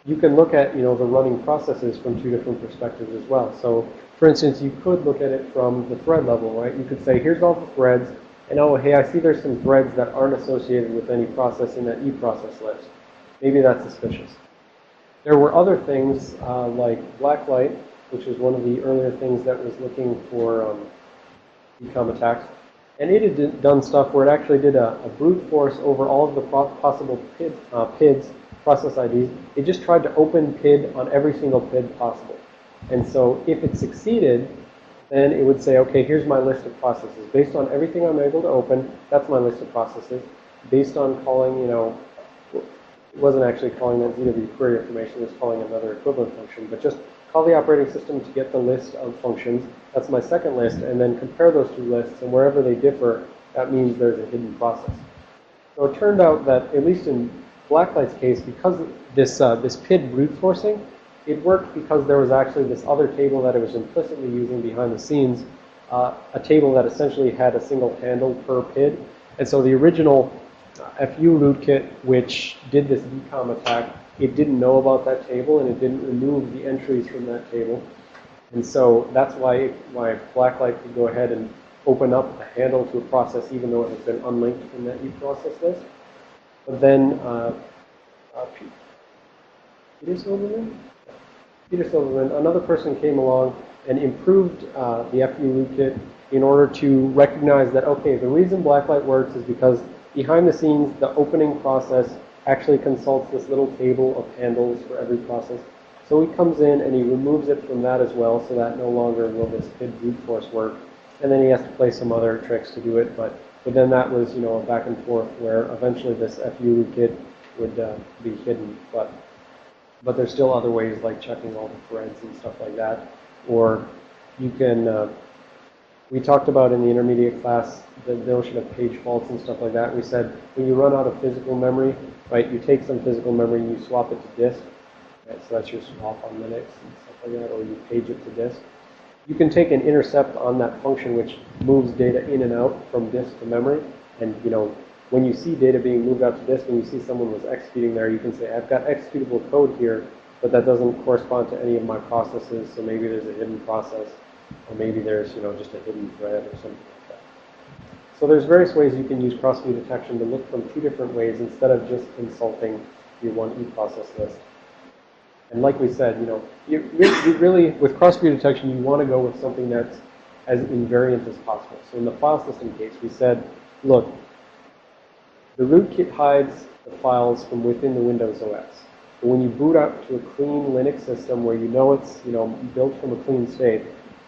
Speaker 1: You can look at, the running processes from 2 different perspectives as well. So, for instance, you could look at it from the thread level, right? You could say, here's all the threads, and oh, hey, I see there's some threads that aren't associated with any process in that eProcess list. Maybe that's suspicious. There were other things like Blacklight, which is one of the earlier things that was looking for decom attacks. And it had done stuff where it actually did a brute force over all of the possible PIDs, process IDs. It just tried to open PID on every single PID possible. And so if it succeeded, then it would say, okay, here's my list of processes. Based on everything I'm able to open, that's my list of processes. Based on calling, it wasn't actually calling that ZW query information, it was calling another equivalent function, but just call the operating system to get the list of functions. That's my second list, and then compare those 2 lists, and wherever they differ, that means there's a hidden process. So it turned out that, at least in Blacklight's case, because of this PID brute forcing, it worked because there was actually this other table that it was implicitly using behind the scenes, a table that essentially had a single handle per PID. And so the original FU rootkit, which did this decom attack, it didn't know about that table, and it didn't remove the entries from that table. And so that's why Blacklight could go ahead and open up a handle to a process even though it has been unlinked from that eProcess list. But then Peter Silverman, another person came along and improved the FU rootkit in order to recognize that, okay, the reason Blacklight works is because behind the scenes, the opening process actually consults this little table of handles for every process. So he comes in and he removes it from that as well, so that no longer will this PID brute force work. And then he has to play some other tricks to do it. But then that was, a back and forth where eventually this FU rootkit would be hidden. But there's still other ways like checking all the threads and stuff like that. Or you can, we talked about in the intermediate class the notion of page faults and stuff like that. We said when you run out of physical memory, right, you take some physical memory and you swap it to disk. Right, so that's your swap on Linux and stuff like that, or you page it to disk. you can take an intercept on that function which moves data in and out from disk to memory. And, when you see data being moved out to disk and you see someone was executing there, you can say, I've got executable code here, but that doesn't correspond to any of my processes, so maybe there's a hidden process, or maybe there's, just a hidden thread or something like that. So there's various ways you can use cross-view detection to look from two different ways instead of just consulting your one eProcess list. And like we said, you really, with cross-view detection, you want to go with something that's as invariant as possible. So in the file system case, we said, look, the rootkit hides the files from within the Windows OS. But when you boot up to a clean Linux system where it's, built from a clean state,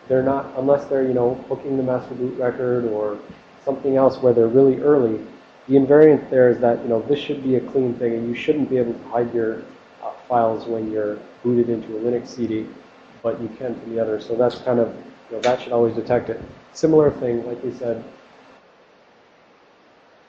Speaker 1: they're not, unless they're, hooking the master boot record or something else where they're really early, the invariant there is that, this should be a clean thing and you shouldn't be able to hide your files when you're booted into a Linux CD, but you can from the other. So that's kind of, that should always detect it. Similar thing, like we said,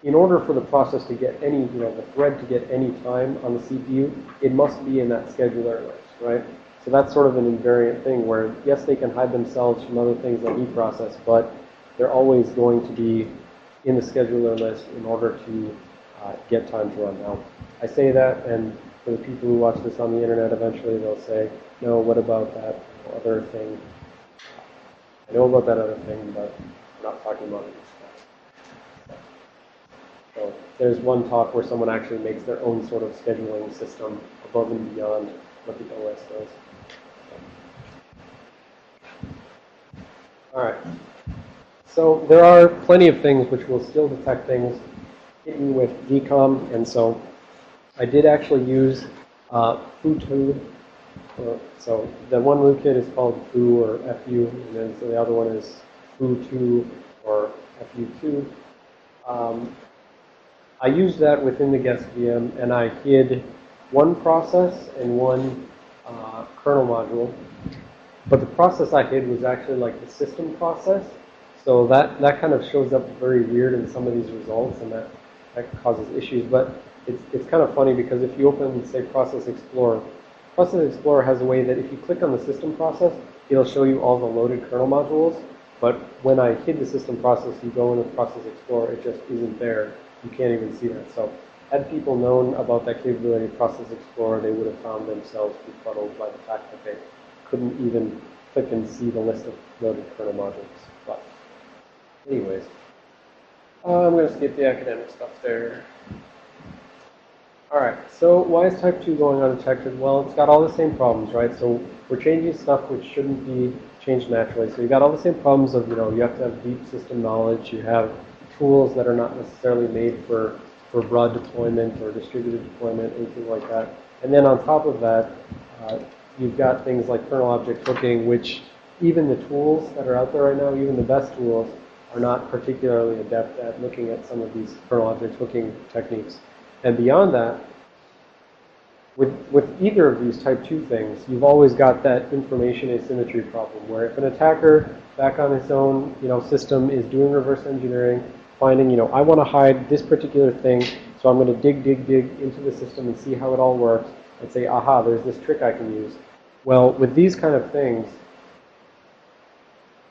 Speaker 1: in order for the process to get any, the thread to get any time on the CPU, it must be in that scheduler list, right? So that's sort of an invariant thing where, yes, they can hide themselves from other things like eProcess, but they're always going to be in the scheduler list in order to get time to run. Now, I say that, and for the people who watch this on the internet, eventually they'll say, no, what about that other thing? I know about that other thing, but I'm not talking about it. So there's one talk where someone actually makes their own sort of scheduling system above and beyond what the OS does. All right. So there are plenty of things which will still detect things hidden with DCOM, and so I did actually use foo2. So the one rootkit is called foo or fu, and then so the other one is foo2 or fu2. I used that within the guest VM, and I hid one process and one kernel module. But the process I hid was actually like the system process. So that kind of shows up very weird in some of these results, and that causes issues. But it's kind of funny because if you open, say, Process Explorer has a way that if you click on the system process, it'll show you all the loaded kernel modules. But when I hid the system process, you go into Process Explorer, it just isn't there. You can't even see that. So had people known about that capability of Process Explorer, they would have found themselves befuddled by the fact that they couldn't even click and see the list of loaded kernel modules. But anyways, I'm going to skip the academic stuff there. All right, so why is type 2 going undetected? Well, it's got all the same problems, right? So we're changing stuff which shouldn't be changed naturally. So you've got all the same problems of, you have to have deep system knowledge. You have tools that are not necessarily made for broad deployment or distributed deployment, anything like that. And then on top of that, you've got things like kernel object hooking, which even the tools that are out there right now, even the best tools, are not particularly adept at looking at some of these kernel object hooking techniques. And beyond that, with either of these type 2 things, you've always got that information asymmetry problem, where if an attacker back on his own system is doing reverse engineering, finding, I want to hide this particular thing, so I'm going to dig into the system and see how it all works, and say, aha, there's this trick I can use. Well, with these kind of things,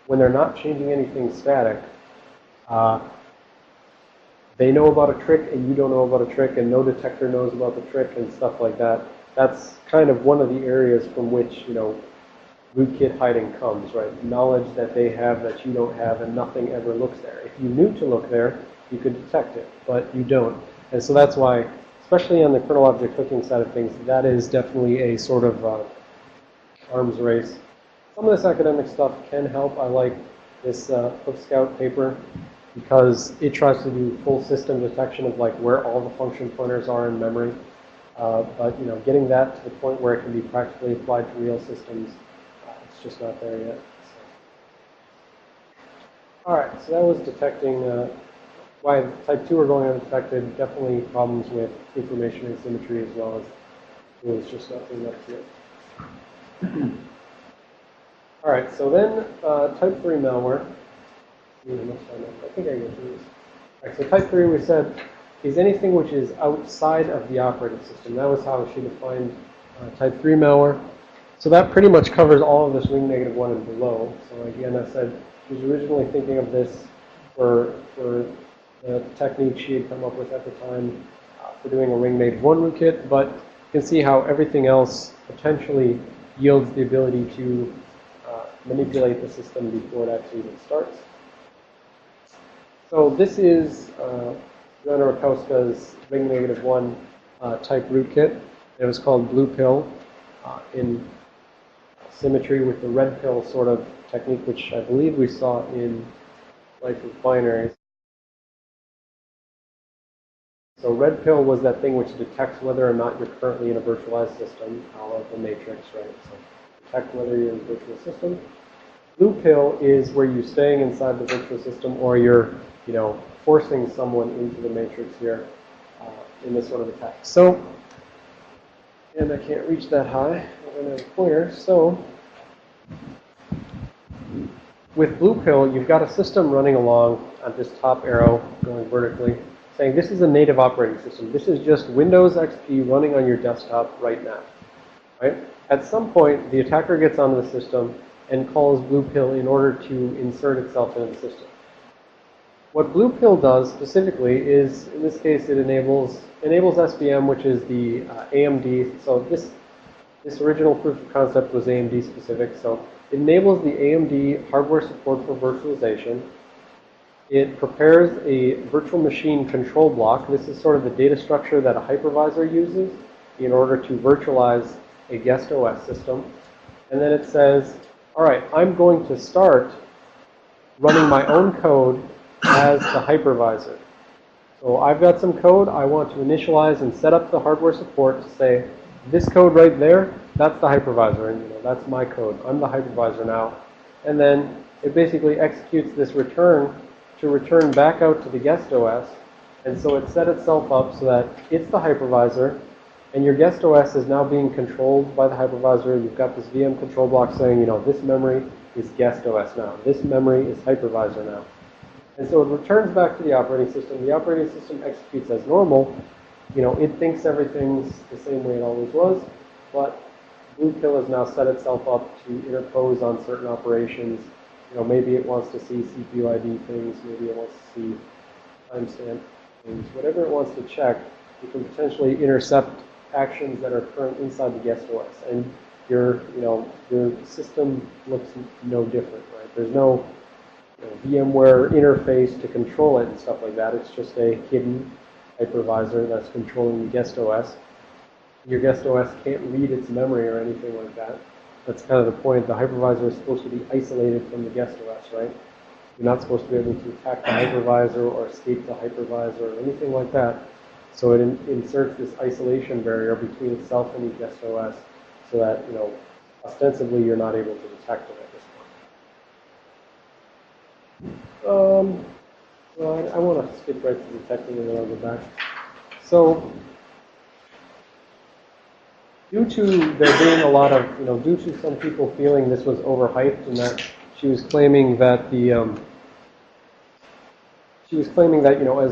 Speaker 1: when they're not changing anything static, they know about a trick and you don't know about a trick, and no detector knows about the trick and stuff like that. That's kind of one of the areas from which, rootkit hiding comes, right? Knowledge that they have that you don't have, and nothing ever looks there. If you knew to look there, you could detect it, but you don't. And so that's why, especially on the kernel object hooking side of things, that is definitely a sort of arms race. Some of this academic stuff can help. I like this Hook Scout paper because it tries to do full system detection of like where all the function pointers are in memory. But getting that to the point where it can be practically applied to real systems, it's just not there yet. So. All right, so that was detecting why type 2 are going undetected. Definitely problems with information asymmetry as well as tools just not doing that yet. All right, so then type 3 malware. I think I get through this. All right, so type 3 we said is anything which is outside of the operating system. That was how she defined type 3 malware. So that pretty much covers all of this ring -1 and below. So again, I said she was originally thinking of this for the technique she had come up with at the time for doing a ring -1 rootkit, but you can see how everything else potentially yields the ability to manipulate the system before it actually even starts. So this is Joanna Rakowska's ring -1 type rootkit. It was called blue pill in symmetry with the red pill sort of technique, which I believe we saw in Life with Binaries. So red pill was that thing which detects whether or not you're currently in a virtualized system, all of the matrix, right? So detect whether you're in a virtual system. Blue pill is where you're staying inside the virtual system, or you're, forcing someone into the matrix here in this sort of attack. So, and I can't reach that high. I don't have a pointer. So, with blue pill, you've got a system running along at this top arrow going vertically, saying this is a native operating system. This is just Windows XP running on your desktop right now, right? At some point, the attacker gets onto the system and calls blue pill in order to insert itself into the system. What blue pill does specifically is, in this case, it enables SVM, which is the AMD. So this original proof of concept was AMD specific. So it enables the AMD hardware support for virtualization. It prepares a virtual machine control block. This is sort of the data structure that a hypervisor uses in order to virtualize a guest OS system. And then it says, all right, I'm going to start running my own code as the hypervisor. So I've got some code. I want to initialize and set up the hardware support to say, this code right there, that's the hypervisor, and that's my code. I'm the hypervisor now. And then it basically executes this return to return back out to the guest OS. And so it set itself up so that it's the hypervisor, and your guest OS is now being controlled by the hypervisor. You've got this VM control block saying, this memory is guest OS now. This memory is hypervisor now. And so it returns back to the operating system. The operating system executes as normal. It thinks everything's the same way it always was, but blue pill has now set itself up to interpose on certain operations. Maybe it wants to see CPU ID things. Maybe it wants to see timestamp things. Whatever it wants to check, it can potentially intercept actions that are current inside the guest OS. And your system looks no different, right? There's no VMware interface to control it and stuff like that. It's just a hidden hypervisor that's controlling the guest OS. Your guest OS can't read its memory or anything like that. That's kind of the point. The hypervisor is supposed to be isolated from the guest OS, right? You're not supposed to be able to attack the hypervisor or escape the hypervisor or anything like that. So it inserts this isolation barrier between itself and the guest OS so that, ostensibly you're not able to detect it at this point. Well, I want to skip right to detecting and then I'll go back. So due to there being a lot of, due to some people feeling this was overhyped and that she was claiming that as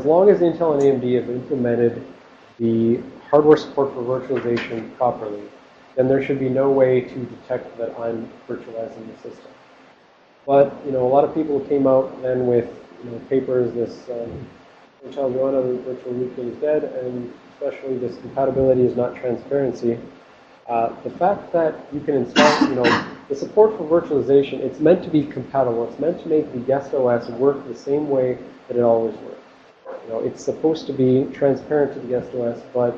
Speaker 1: long as Intel and AMD have implemented the hardware support for virtualization properly, then there should be no way to detect that I'm virtualizing the system. But, a lot of people came out then with, papers, this Joanna, the virtual rootkit is dead, and especially this compatibility is not transparency. The fact that you can install, the support for virtualization, it's meant to be compatible. It's meant to make the guest OS work the same way that it always works. It's supposed to be transparent to the guest OS, but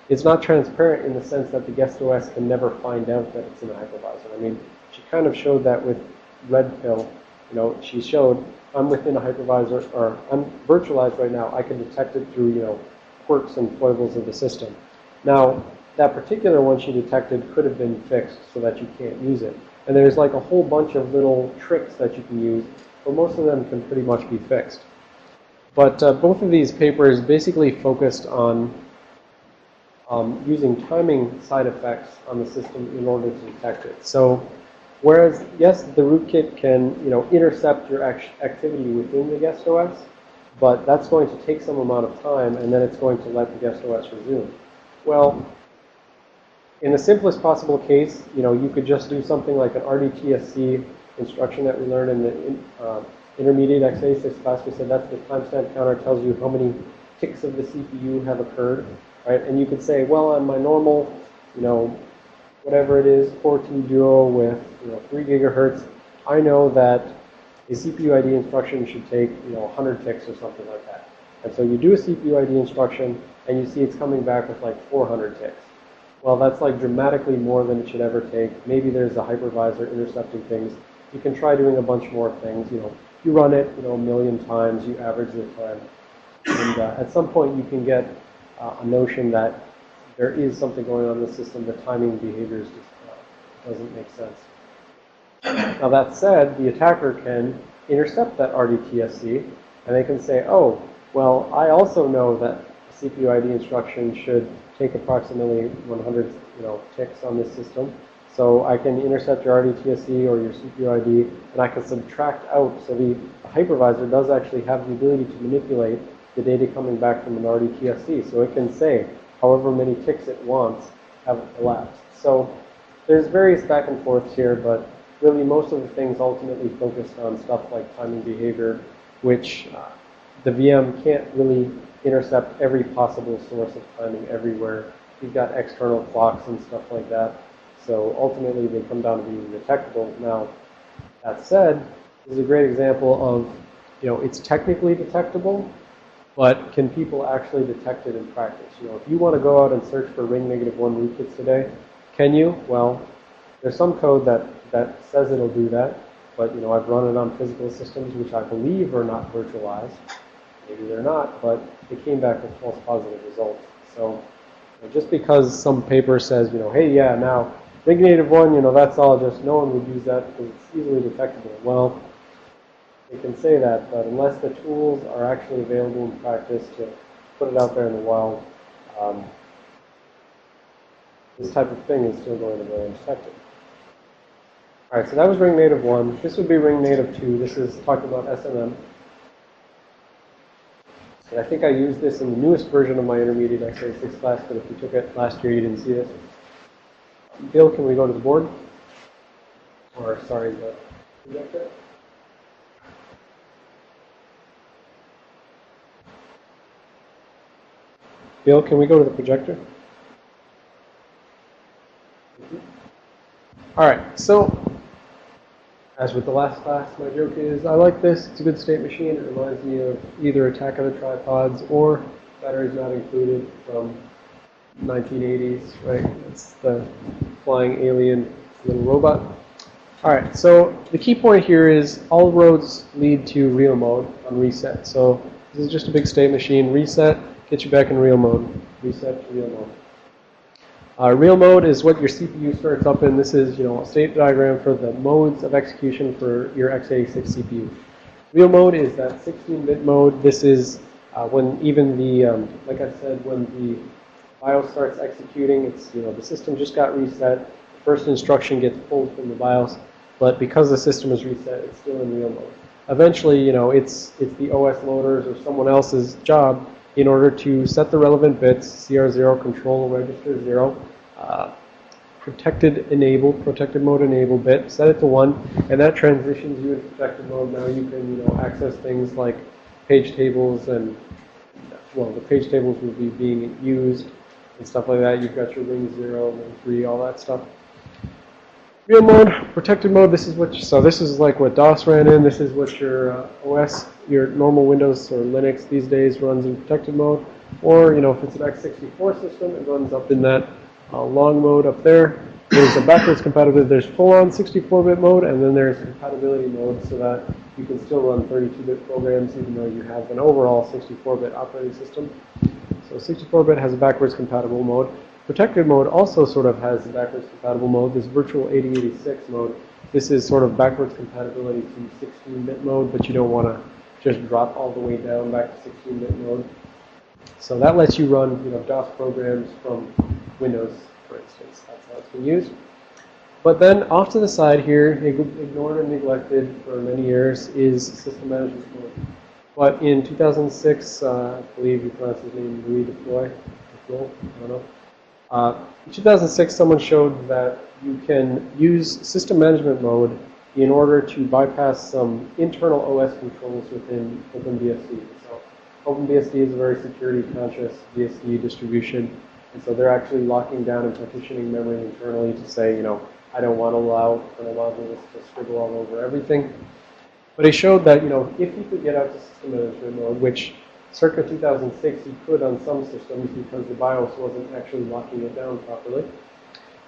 Speaker 1: it's not transparent in the sense that the guest OS can never find out that it's in a hypervisor. I mean, she kind of showed that with red pill. She showed I'm within a hypervisor, or I'm virtualized right now. I can detect it through, quirks and foibles of the system. Now, that particular one she detected could have been fixed so that you can't use it. And there's like a whole bunch of little tricks that you can use, but most of them can pretty much be fixed. But both of these papers basically focused on using timing side effects on the system in order to detect it. So whereas, yes, the rootkit can, intercept your activity within the guest OS, but that's going to take some amount of time, and then it's going to let the guest OS resume. Well, in the simplest possible case, you could just do something like an RDTSC instruction that we learned in the intermediate x86 class. We said that's the timestamp counter, tells you how many ticks of the CPU have occurred, right? And you could say, well, on my normal, whatever it is, Core 2 Duo with 3 gigahertz, I know that a CPU ID instruction should take 100 ticks or something like that. And so you do a CPU ID instruction, and you see it's coming back with like 400 ticks. Well, that's like dramatically more than it should ever take. Maybe there's a hypervisor intercepting things. You can try doing a bunch more things. You run it, a million times. You average the time, and at some point you can get a notion that there is something going on in the system. The timing behaviors just doesn't make sense. Now that said, the attacker can intercept that RDTSC, and they can say, oh, well, I also know that a CPU ID instruction should take approximately 100 ticks on this system. So I can intercept your RDTSC or your CPU ID, and I can subtract out. So the hypervisor does actually have the ability to manipulate the data coming back from an RDTSC. So it can say however many ticks it wants have elapsed. So there's various back and forths here, but really most of the things ultimately focused on stuff like timing behavior, which the VM can't really intercept every possible source of timing everywhere. You've got external clocks and stuff like that. So ultimately they come down to being detectable. Now, that said, this is a great example of, it's technically detectable, but can people actually detect it in practice? If you want to go out and search for ring -1 rootkits today, can you? Well, there's some code that says it'll do that, but I've run it on physical systems, which I believe are not virtualized. Maybe they're not, but they came back with false positive results. So just because some paper says, hey, yeah, now ring -1, that's all, just no one would use that because it's easily detectable. Well, they can say that, but unless the tools are actually available in practice to put it out there in the wild, this type of thing is still going to go undetected. All right, so that was ring -1. This would be ring -2. This is talking about SMM. And I think I used this in the newest version of my intermediate x86 class, but if you took it last year, you didn't see this. Bill, can we go to the board? Or, sorry, the projector? Bill, can we go to the projector? All right, so as with the last class, my joke is I like this. It's a good state machine. It reminds me of either Attack of the Tripods or Batteries Not Included from 1980s, right? It's the flying alien little robot. All right, so the key point here is all roads lead to real mode on reset. So this is just a big state machine. Reset, get you back in real mode. Reset to real mode. Real mode is what your CPU starts up in. This is, a state diagram for the modes of execution for your x86 CPU. Real mode is that 16-bit mode. This is when even the, like I said, when the BIOS starts executing, it's, the system just got reset. The first instruction gets pulled from the BIOS, but because the system is reset, it's still in real mode. Eventually, it's the OS loaders or someone else's job in order to set the relevant bits, CR0, control register 0, protected mode enable bit, set it to 1, and that transitions you into protected mode. Now you can, access things like page tables and, well, the page tables will be being used and stuff like that. You've got your ring 0, ring 3, all that stuff. Real mode, protected mode, this is this is like what DOS ran in. This is what your OS, your normal Windows or Linux these days runs in protected mode. Or, if it's an x64 system, it runs up in that long mode up there. There's a backwards compatibility. There's full-on 64-bit mode, and then there's compatibility mode so that you can still run 32-bit programs even though you have an overall 64-bit operating system. So 64-bit has a backwards compatible mode. Protected mode also sort of has a backwards compatible mode. This virtual 8086 mode, this is sort of backwards compatibility to 16-bit mode, but you don't want to just drop all the way down back to 16-bit mode. So that lets you run, DOS programs from Windows, for instance. That's how it's been used. But then off to the side here, ignored and neglected for many years, is system management mode. But in 2006, I believe you pronounce his name Louis Deploy, I don't know. In 2006, someone showed that you can use system management mode in order to bypass some internal OS controls within OpenBSD. So OpenBSD is a very security-conscious BSD distribution, and so they're actually locking down and partitioning memory internally to say, I don't want to allow kernel modules to scribble all over everything. But it showed that, if you could get out to system management mode, which circa 2006 you could on some systems because the BIOS wasn't actually locking it down properly.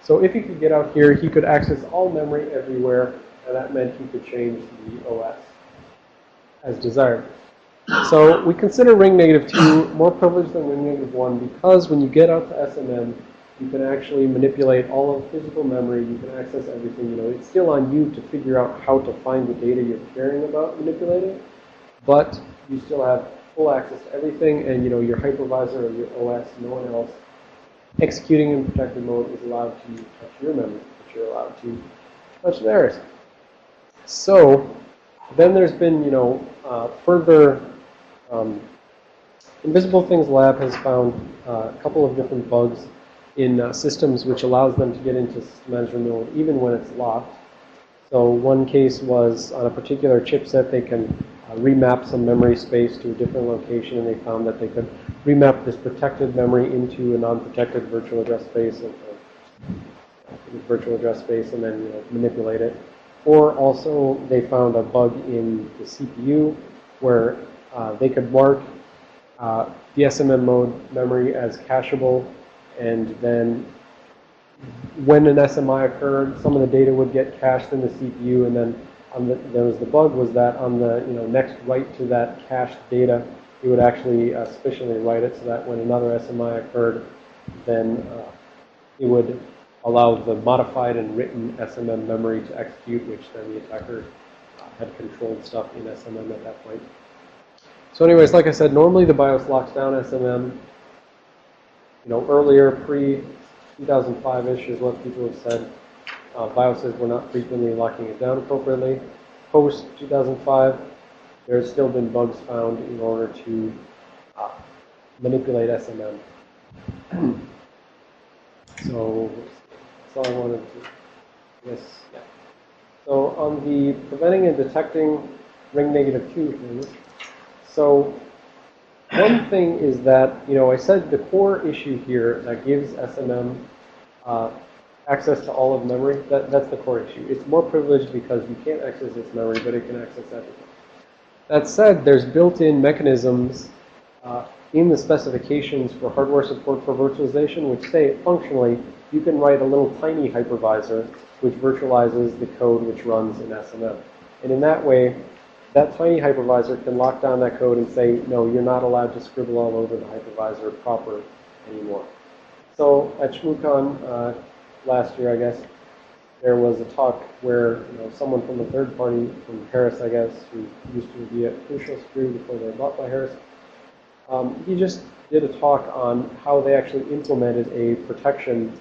Speaker 1: So if he could get out here, he could access all memory everywhere, and that meant he could change the OS as desired. So we consider ring -2 more privileged than ring -1 because when you get out to SMM, you can actually manipulate all of physical memory. You can access everything. It's still on you to figure out how to find the data you're caring about manipulating, but you still have full access to everything, and your hypervisor or your OS, no one else executing in protected mode is allowed to touch your memory, but you're allowed to touch theirs. So then there's been, further Invisible Things Lab has found a couple of different bugs in systems which allows them to get into system management mode even when it's locked. So one case was on a particular chipset, they can remap some memory space to a different location, and they found that they could remap this protected memory into a non-protected virtual address space, and then manipulate it. Or also, they found a bug in the CPU where they could mark the SMM mode memory as cacheable, and then when an SMI occurred, some of the data would get cached in the CPU, and then the bug was that on the next write to that cached data, it would actually sufficiently write it so that when another SMI occurred, then it would allow the modified and written SMM memory to execute, which then the attacker had controlled stuff in SMM at that point. So anyways, like I said, normally the BIOS locks down SMM. Earlier, pre-2005-ish is what people have said. BIOSes were not frequently locking it down appropriately. Post-2005, there's still been bugs found in order to manipulate SMM. So that's all I wanted to. Yes. Yeah. So on the preventing and detecting ring -2 things. So one thing is that, I said the core issue here that gives SMM access to all of memory, that's the core issue. It's more privileged because you can't access its memory, but it can access everything. That said, there's built-in mechanisms in the specifications for hardware support for virtualization, which say functionally you can write a little tiny hypervisor which virtualizes the code which runs in SMM. And in that way, that tiny hypervisor can lock down that code and say, no, you're not allowed to scribble all over the hypervisor proper anymore. So at ShmooCon last year, I guess, there was a talk where someone from a third party, from Harris, I guess, who used to be at Crucial Security before they were bought by Harris, he just did a talk on how they actually implemented a protection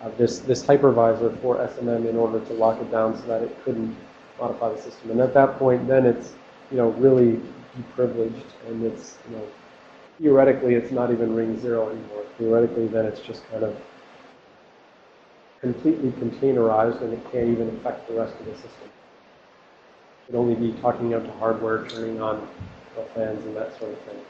Speaker 1: of this hypervisor for SMM in order to lock it down so that it couldn't modify the system. And at that point, then it's really deprivileged, and it's theoretically it's not even ring 0 anymore. Theoretically, then it's just kind of completely containerized, and it can't even affect the rest of the system. It could only be talking out to hardware, turning on fans, and that sort of thing.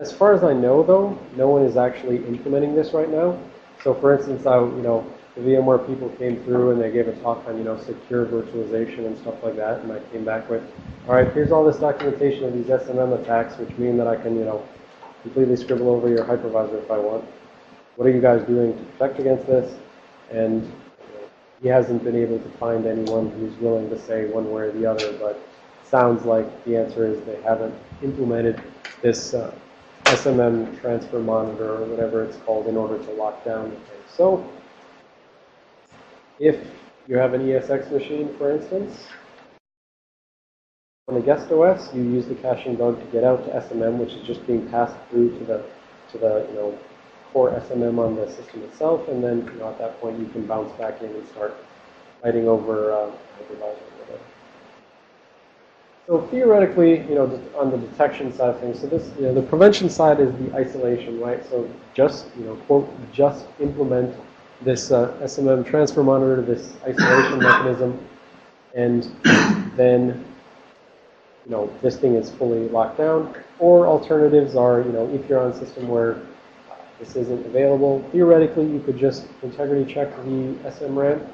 Speaker 1: As far as I know, though, no one is actually implementing this right now. So, for instance, the VMware people came through and they gave a talk on, secure virtualization and stuff like that, and I came back with, all right, here's all this documentation of these SMM attacks, which mean that I can, completely scribble over your hypervisor if I want. What are you guys doing to protect against this? And he hasn't been able to find anyone who's willing to say one way or the other, but it sounds like the answer is they haven't implemented this SMM transfer monitor or whatever it's called in order to lock down the thing. So if you have an ESX machine, for instance, on the guest OS, you use the caching bug to get out to SMM, which is just being passed through to the core SMM on the system itself, and then at that point you can bounce back in and start writing over hypervisor or whatever. So theoretically, just on the detection side of things, so this, the prevention side is the isolation, right? So just, quote, just implement this SMM transfer monitor, this isolation mechanism, and then, this thing is fully locked down. Or alternatives are, if you're on a system where this isn't available, theoretically you could just integrity check the SMRAM.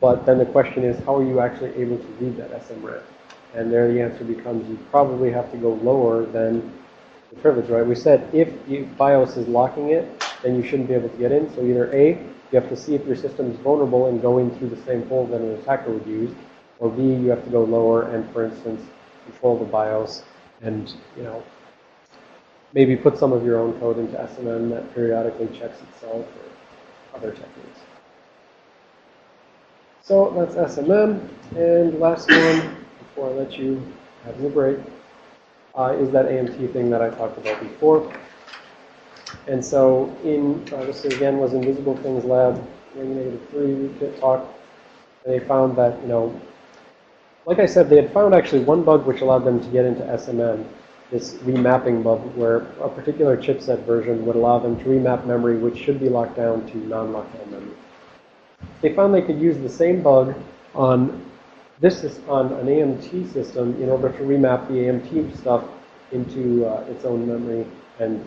Speaker 1: But then the question is, how are you actually able to read that SMRAM? And there the answer becomes you probably have to go lower than the privilege, right? We said if the BIOS is locking it, then you shouldn't be able to get in. So either A, you have to see if your system is vulnerable and go in through the same hole that an attacker would use, or B, you have to go lower and, for instance, control the BIOS and, maybe put some of your own code into SMM that periodically checks itself or other techniques. So that's SMM. And last one, before I let you have your break, is that AMT thing that I talked about before. And so this again was Invisible Things Lab, Ring -3 Rootkit talk. And they found that, like I said, they had found actually one bug which allowed them to get into SMM, this remapping bug where a particular chipset version would allow them to remap memory which should be locked down to non-lockdown memory. They found they could use the same bug on an AMT system in order to remap the AMT stuff into its own memory and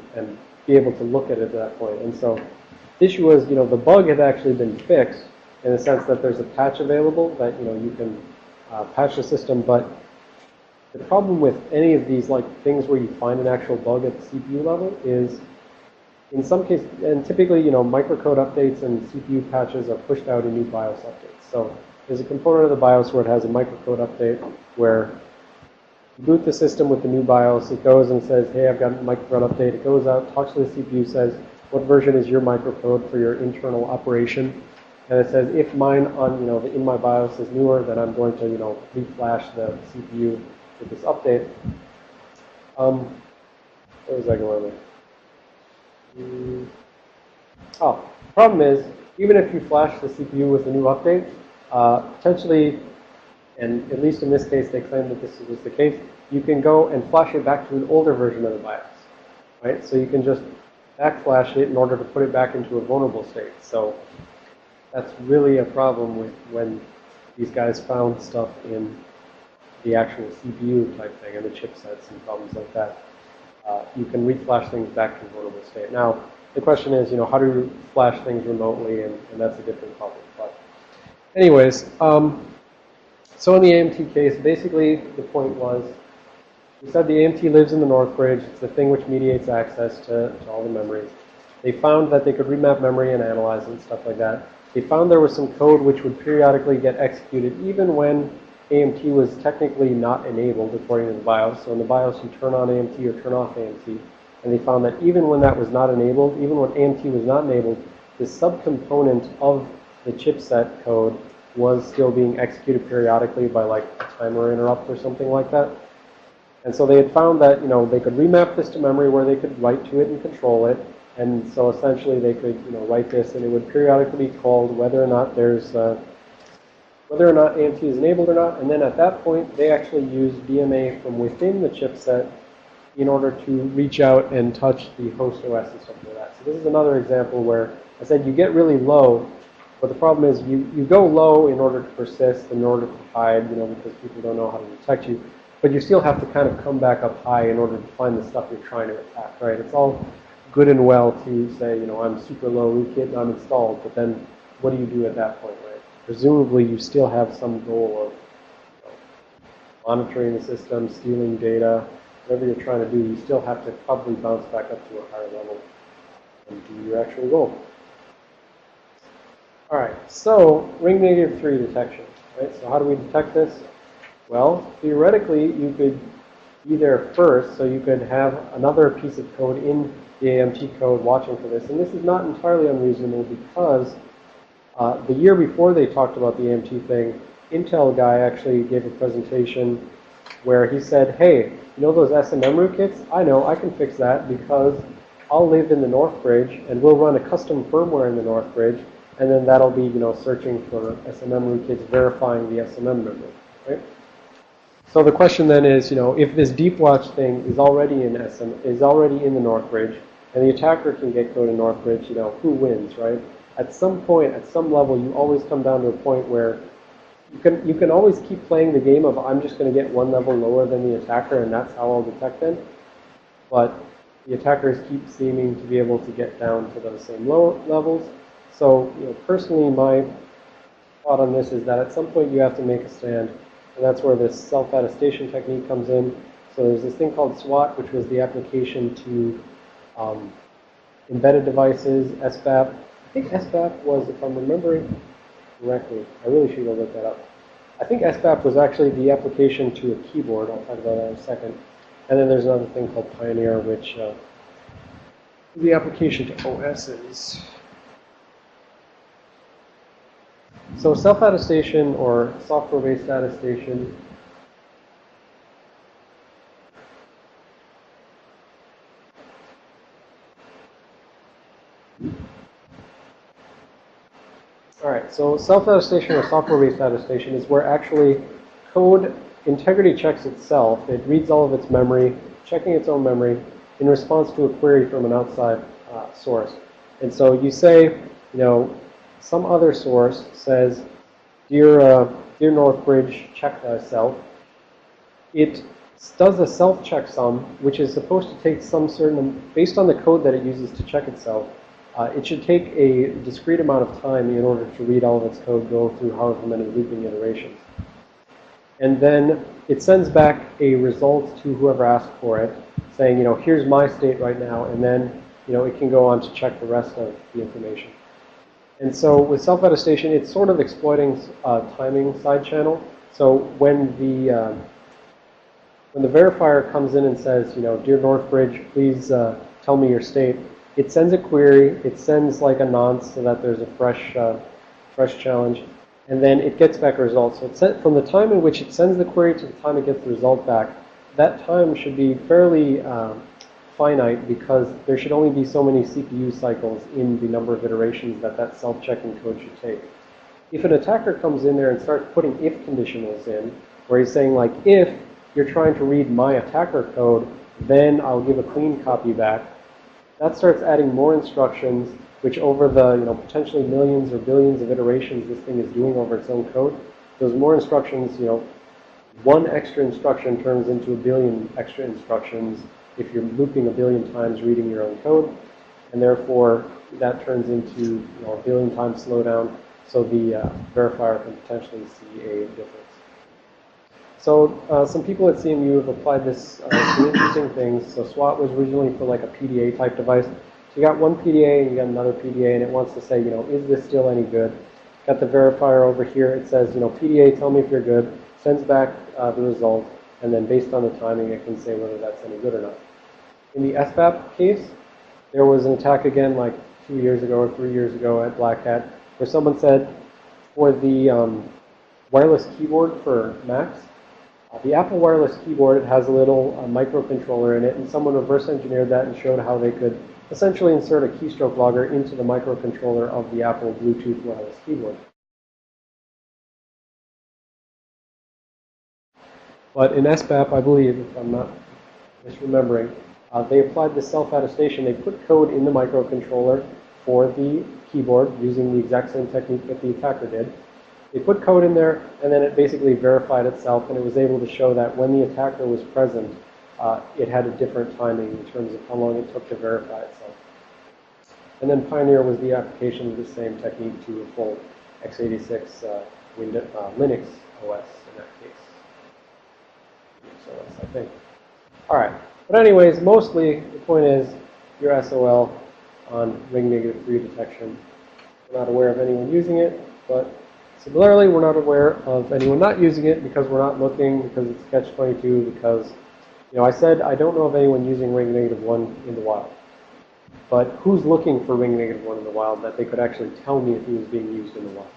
Speaker 1: be able to look at it at that point. And so the issue was, the bug had actually been fixed in the sense that there's a patch available that, you can patch the system, but the problem with any of these things where you find an actual bug at the CPU level is, in some cases, and typically, microcode updates and CPU patches are pushed out in new BIOS updates. So there's a component of the BIOS where it has a microcode update where you boot the system with the new BIOS. It goes and says, hey, I've got a microcode update. It goes out, talks to the CPU, says, what version is your microcode for your internal operation? And it says, if mine on, in my BIOS is newer, then I'm going to, reflash the CPU with this update. Where was I going with? The problem is, even if you flash the CPU with a new update, potentially, and at least in this case, they claim that this was the case, you can go and flash it back to an older version of the BIOS, right? So you can just backflash it in order to put it back into a vulnerable state. So that's really a problem with when these guys found stuff in the actual CPU type thing and the chipsets and problems like that. You can reflash things back to a vulnerable state. Now, the question is, how do you flash things remotely, and that's a different problem. But anyways, so in the AMT case, basically the point was, we said the AMT lives in the North Bridge. It's the thing which mediates access to all the memories. They found that they could remap memory and analyze it and stuff like that. They found there was some code which would periodically get executed even when AMT was technically not enabled according to the BIOS. So in the BIOS, you turn on AMT or turn off AMT. And they found that even when that was not enabled, even when AMT was not enabled, the subcomponent of the chipset code was still being executed periodically by a timer interrupt or something like that. And so they had found that, they could remap this to memory where they could write to it and control it. And so essentially they could, write this and it would periodically be called whether or not whether or not AMT is enabled or not. And then at that point, they actually use DMA from within the chipset in order to reach out and touch the host OS and stuff like that. So this is another example where I said you get really low, but the problem is you go low in order to persist, in order to hide, because people don't know how to detect you. But you still have to kind of come back up high in order to find the stuff you're trying to attack, right? It's all good and well to say, I'm super low rootkit and I'm installed, but then what do you do at that point, right? Presumably you still have some goal of monitoring the system, stealing data, whatever you're trying to do, you still have to probably bounce back up to a higher level and do your actual goal. All right, so ring -3 detection, right? So how do we detect this? Well, theoretically, you could either first, so you could have another piece of code in the AMT code watching for this. And this is not entirely unreasonable because the year before they talked about the AMT thing, Intel guy actually gave a presentation where he said, hey, those SMM rootkits? I know, I can fix that because I'll live in the North Bridge and we'll run a custom firmware in the North Bridge, and then that'll be, searching for SMM rootkits, verifying the SMM memory, right? So the question then is, if this deep watch thing is already in is already in the Northbridge, and the attacker can get code in Northbridge, who wins, right? At some point, at some level, you always come down to a point where you can always keep playing the game of I'm just going to get one level lower than the attacker, and that's how I'll detect them. But the attackers keep seeming to be able to get down to those same low levels. So, personally, my thought on this is that at some point you have to make a stand. And that's where this self-attestation technique comes in. So there's this thing called SWAT, which was the application to embedded devices, SBAP. I think SBAP was, if I'm remembering correctly, I really should go look that up. I think SBAP was actually the application to a keyboard. I'll talk about that in a second. And then there's another thing called Pioneer, which is the application to OSs. So self-attestation or software-based attestation all right, so self-attestation or software-based attestation is where actually code integrity checks itself. It reads all of its memory, checking its own memory in response to a query from an outside source. And so you say, some other source says, dear Northbridge, check thyself. It does a self-checksum, which is supposed to take some certain, based on the code that it uses to check itself, it should take a discrete amount of time in order to read all of its code, go through however many looping iterations. And then it sends back a result to whoever asked for it, saying, here's my state right now, and then, it can go on to check the rest of the information. And so with self-attestation, it's sort of exploiting timing side channel. So when the verifier comes in and says, dear Northbridge, please tell me your state, it sends a query, it sends like a nonce so that there's a fresh challenge, and then it gets back a result. So it's from the time in which it sends the query to the time it gets the result back, that time should be fairly finite because there should only be so many CPU cycles in the number of iterations that self-checking code should take. If an attacker comes in there and starts putting if conditionals in, where he's saying like, if you're trying to read my attacker code, then I'll give a clean copy back, that starts adding more instructions, which over the potentially millions or billions of iterations this thing is doing over its own code, those more instructions, one extra instruction turns into a billion extra instructions if you're looping a billion times reading your own code, and therefore that turns into a billion times slowdown, so the verifier can potentially see a difference. So some people at CMU have applied this to interesting things. So SWAT was originally for like a PDA type device. So you got one PDA and you got another PDA, and it wants to say, is this still any good? Got the verifier over here. It says, PDA, tell me if you're good. Sends back the result, and then based on the timing, it can say whether that's any good or not. In the SBAP case, there was an attack again like 2 years ago or 3 years ago at Black Hat, where someone said for the wireless keyboard for Macs, the Apple wireless keyboard, it has a little microcontroller in it, and someone reverse engineered that and showed how they could essentially insert a keystroke logger into the microcontroller of the Apple Bluetooth wireless keyboard. But in SBAP, I believe, if I'm not misremembering, they applied the self-attestation. They put code in the microcontroller for the keyboard using the exact same technique that the attacker did. They put code in there, and then it basically verified itself, and it was able to show that when the attacker was present, it had a different timing in terms of how long it took to verify itself. And then Pioneer was the application of the same technique to a full x86 Linux OS in that case. Linux OS, I think. All right. But anyways, mostly the point is you're SOL on ring negative 3 detection. We're not aware of anyone using it, but similarly, we're not aware of anyone not using it because we're not looking, because it's catch-22, because, I said I don't know of anyone using ring negative 1 in the wild. But who's looking for ring negative 1 in the wild that they could actually tell me if he was being used in the wild?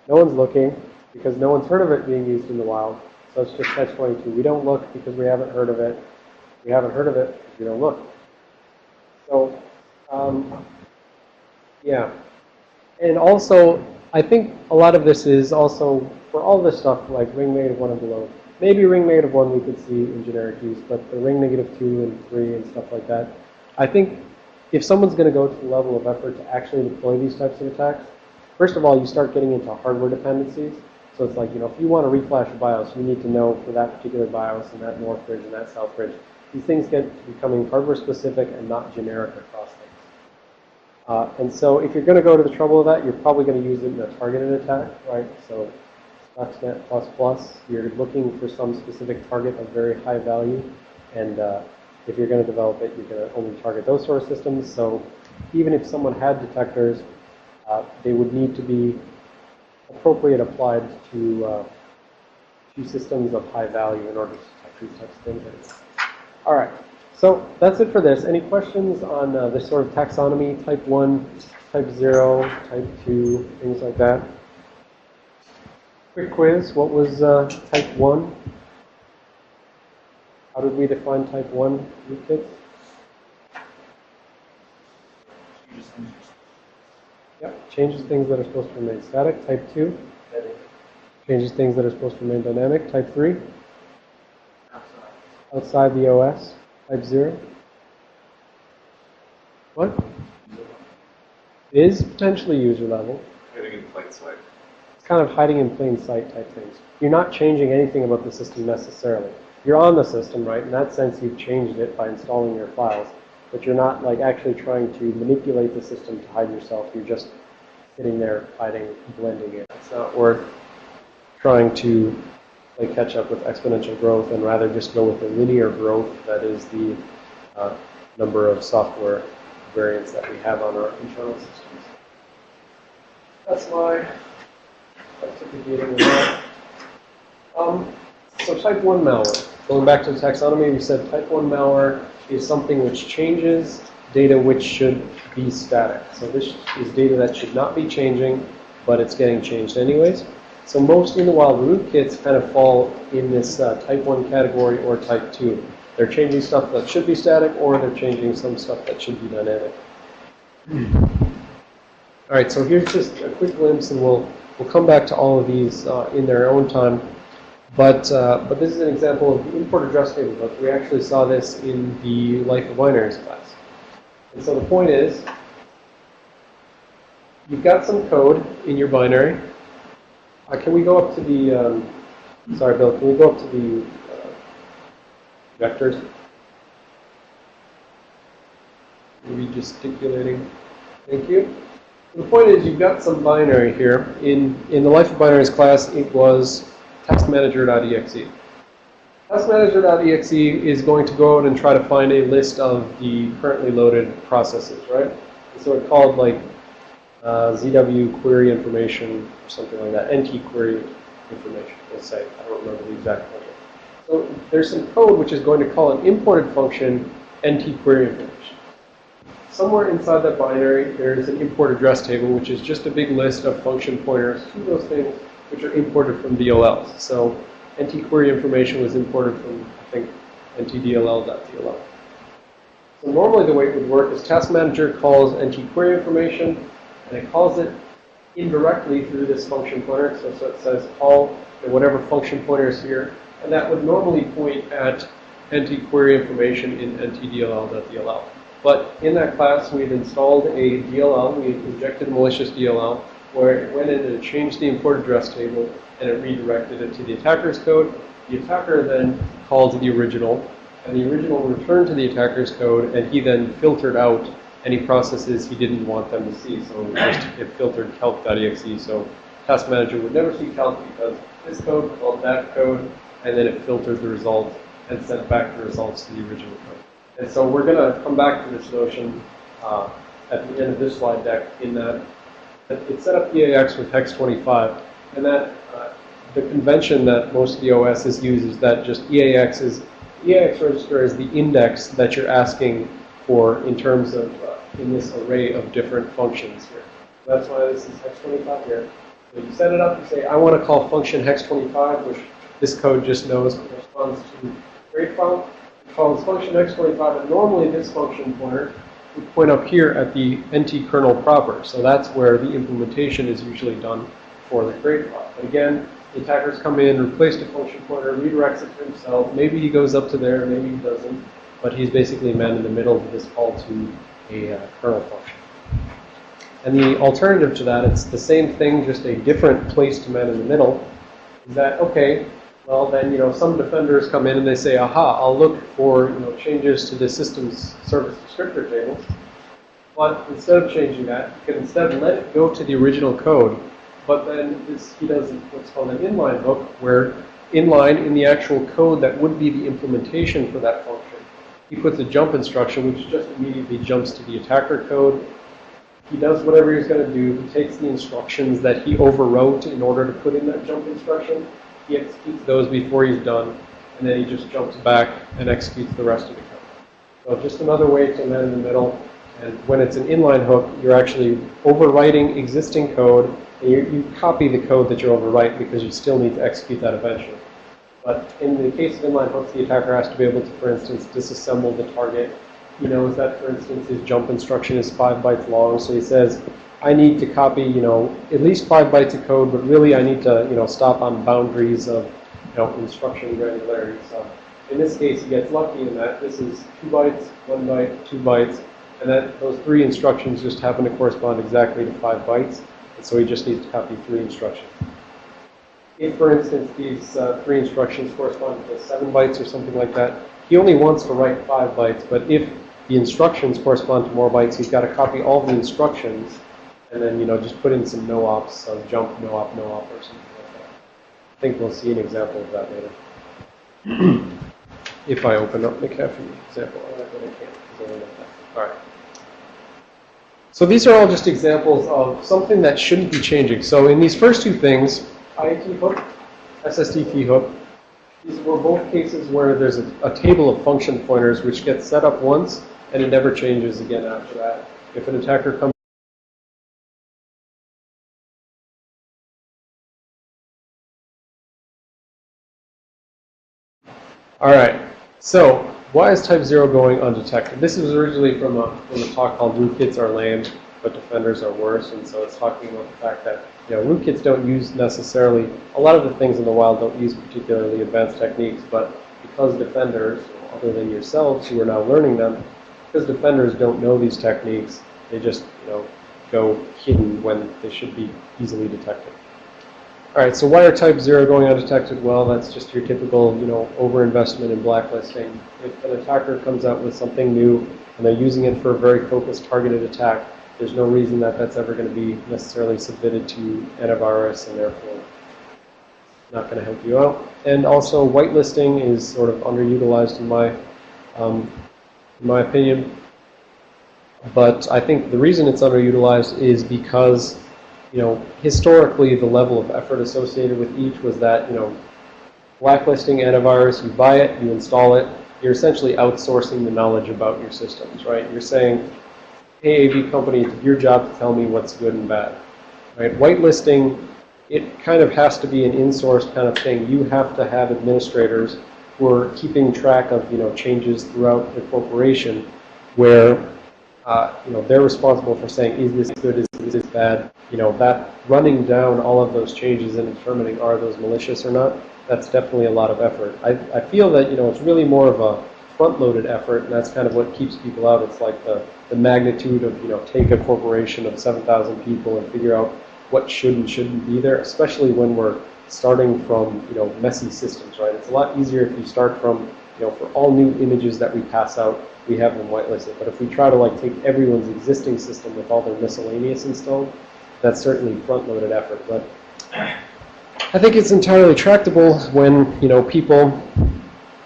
Speaker 1: No one's looking because no one's heard of it being used in the wild. So it's just catch-22. We don't look because we haven't heard of it. We haven't heard of it because we don't look. So, yeah. And also, I think a lot of this is also, for all this stuff, like ring negative 1 and below, Maybe ring -1 we could see in generic use, but the ring -2 and 3 and stuff like that, I think if someone's going to go to the level of effort to actually deploy these types of attacks, first of all, you start getting into hardware dependencies. So it's like, if you want to reflash a BIOS, you need to know for that particular BIOS and that north bridge and that south bridge. These things get becoming hardware specific and not generic across things. And so if you're going to go to the trouble of that, you're probably going to use it in a targeted attack, right? So Stuxnet++, you're looking for some specific target of very high value. And if you're going to develop it, you're going to only target those sort of systems. So even if someone had detectors, they would need to be appropriate applied to systems of high value in order to detect these types of things. All right, so that's it for this. Any questions on this sort of taxonomy, type 1, type 0, type 2, things like that? Quick quiz, what was type 1? How did we define type 1, Rootkits? Yep, changes things that are supposed to remain static. Type 2? Changes things that are supposed to remain dynamic. Type 3? Outside the OS. Type 0? What? Is potentially user level.
Speaker 2: Hiding in plain sight.
Speaker 1: It's kind of hiding in plain sight type things. You're not changing anything about the system necessarily. You're on the system, right? In that sense, you've changed it by installing your files. But you're not like actually trying to manipulate the system to hide yourself. You're just sitting there hiding, blending it. It's not worth trying to play catch up with exponential growth and rather just go with the linear growth that is the number of software variants that we have on our internal systems. That's my certificating of that. So type 1 malware. Going back to the taxonomy, we said type 1 malware is something which changes data which should be static. So this is data that should not be changing, but it's getting changed anyways. So most in the wild rootkits kind of fall in this type 1 category or type 2. They're changing stuff that should be static, or they're changing some stuff that should be dynamic. All right, so here's just a quick glimpse, and we'll come back to all of these in their own time. But this is an example of the import address table book. We actually saw this in the Life of Binaries class. And so the point is, you've got some code in your binary. Can we go up to the, sorry Bill, can we go up to the vectors? Maybe gesticulating. Thank you. The point is, you've got some binary here. In the Life of Binaries class, it was taskmanager.exe. Taskmanager.exe is going to go out and try to find a list of the currently loaded processes, right? And so it called like ZW query information or something like that, NT query information, we'll say. I don't remember the exact function. So there's some code which is going to call an imported function NT query information. Somewhere inside that binary, there's an import address table, which is just a big list of function pointers to those things which are imported from DLLs. So NT query information was imported from, I think, ntdll.dll. So normally the way it would work is task manager calls NT query information, and it calls it indirectly through this function pointer. So it says call whatever function pointer is here, and that would normally point at NT query information in ntdll.dll. But in that class, we had installed a DLL. We injected a malicious DLL where it went in and changed the import address table, and it redirected it to the attacker's code. The attacker then called the original, and the original returned to the attacker's code, and he then filtered out any processes he didn't want them to see. So it filtered calc.exe. So task manager would never see calc because this code called that code, and then it filtered the result and sent back the results to the original code. And so we're going to come back to this notion at the end of this slide deck in that it set up EAX with hex 25, and that the convention that most of the OSs use is that just EAX register is the index that you're asking for in terms of in this array of different functions here. So that's why this is hex 25 here. So you set it up, you say, I want to call function hex 25, which this code just knows corresponds to grade file. It calls function hex 25, and normally this function pointer would point up here at the NT kernel proper. So that's where the implementation is usually done for the grade file. But again, The attackers come in, replace the function pointer, redirects it to himself. Maybe he goes up to there, maybe he doesn't. But he's basically man in the middle of this call to a kernel function. And the alternative to that, it's the same thing, just a different place to man in the middle, is that, okay, well then, some defenders come in and they say, aha, I'll look for, changes to the system's service descriptor table. But instead of changing that, you can instead let it go to the original code. But then he does what's called an inline hook, where inline in the actual code that would be the implementation for that function, he puts a jump instruction, which just immediately jumps to the attacker code. He does whatever he's going to do. He takes the instructions that he overwrote in order to put in that jump instruction. He executes those before he's done, and then he just jumps back and executes the rest of the code. So just another way to man in the middle. And when it's an inline hook, you're actually overwriting existing code, and you copy the code that you overwrite because you still need to execute that eventually. But in the case of inline hooks, the attacker has to be able to, for instance, disassemble the target. He knows that, for instance, his jump instruction is 5 bytes long, so he says, I need to copy, at least 5 bytes of code, but really I need to, stop on boundaries of, instruction granularity. So in this case, he gets lucky in that this is 2 bytes, 1 byte, 2 bytes, and that those 3 instructions just happen to correspond exactly to 5 bytes, and so he just needs to copy 3 instructions. If, for instance, these 3 instructions correspond to 7 bytes or something like that, he only wants to write 5 bytes, but if the instructions correspond to more bytes, he's got to copy all the instructions and then, just put in some no-ops, so jump, no-op, no-op, or something like that. I think we'll see an example of that later. If I open up McAfee example, but I can't because I don't have that. All right. So these are all just examples of something that shouldn't be changing. So in these first 2 things, IAT hook, SSDT hook, these were both cases where there's a table of function pointers which gets set up once and it never changes again after that. If an attacker comes All right, so why is type 0 going undetected? This was originally from a talk called Rootkits are lame, but defenders are worse, and so it's talking about the fact that rootkits don't use necessarily, a lot of the things in the wild don't use particularly advanced techniques, but because defenders, other than yourselves who are now learning them, because defenders don't know these techniques, they just go hidden when they should be easily detected. All right, so why are type 0 going undetected? Well, that's just your typical, overinvestment in blacklisting. If an attacker comes out with something new and they're using it for a very focused, targeted attack, there's no reason that that's ever going to be necessarily submitted to antivirus and therefore not going to help you out. And also, whitelisting is sort of underutilized in my opinion. But I think the reason it's underutilized is because historically, the level of effort associated with each was that, blacklisting antivirus, you buy it, you install it, you're essentially outsourcing the knowledge about your systems, right? You're saying, hey, AV company, it's your job to tell me what's good and bad, right? Whitelisting, it kind of has to be an in-source kind of thing. You have to have administrators who are keeping track of, changes throughout the corporation where they're responsible for saying, is this good, is this bad? That running down all of those changes and determining are those malicious or not, that's definitely a lot of effort. I feel that, it's really more of a front-loaded effort, and that's kind of what keeps people out. It's like the magnitude of, take a corporation of 7,000 people and figure out what should and shouldn't be there, especially when we're starting from, messy systems, right? It's a lot easier if you start from, for all new images that we pass out, we have them whitelisted. But if we try to take everyone's existing system with all their miscellaneous installed, that's certainly front-loaded effort. But I think it's entirely tractable when, people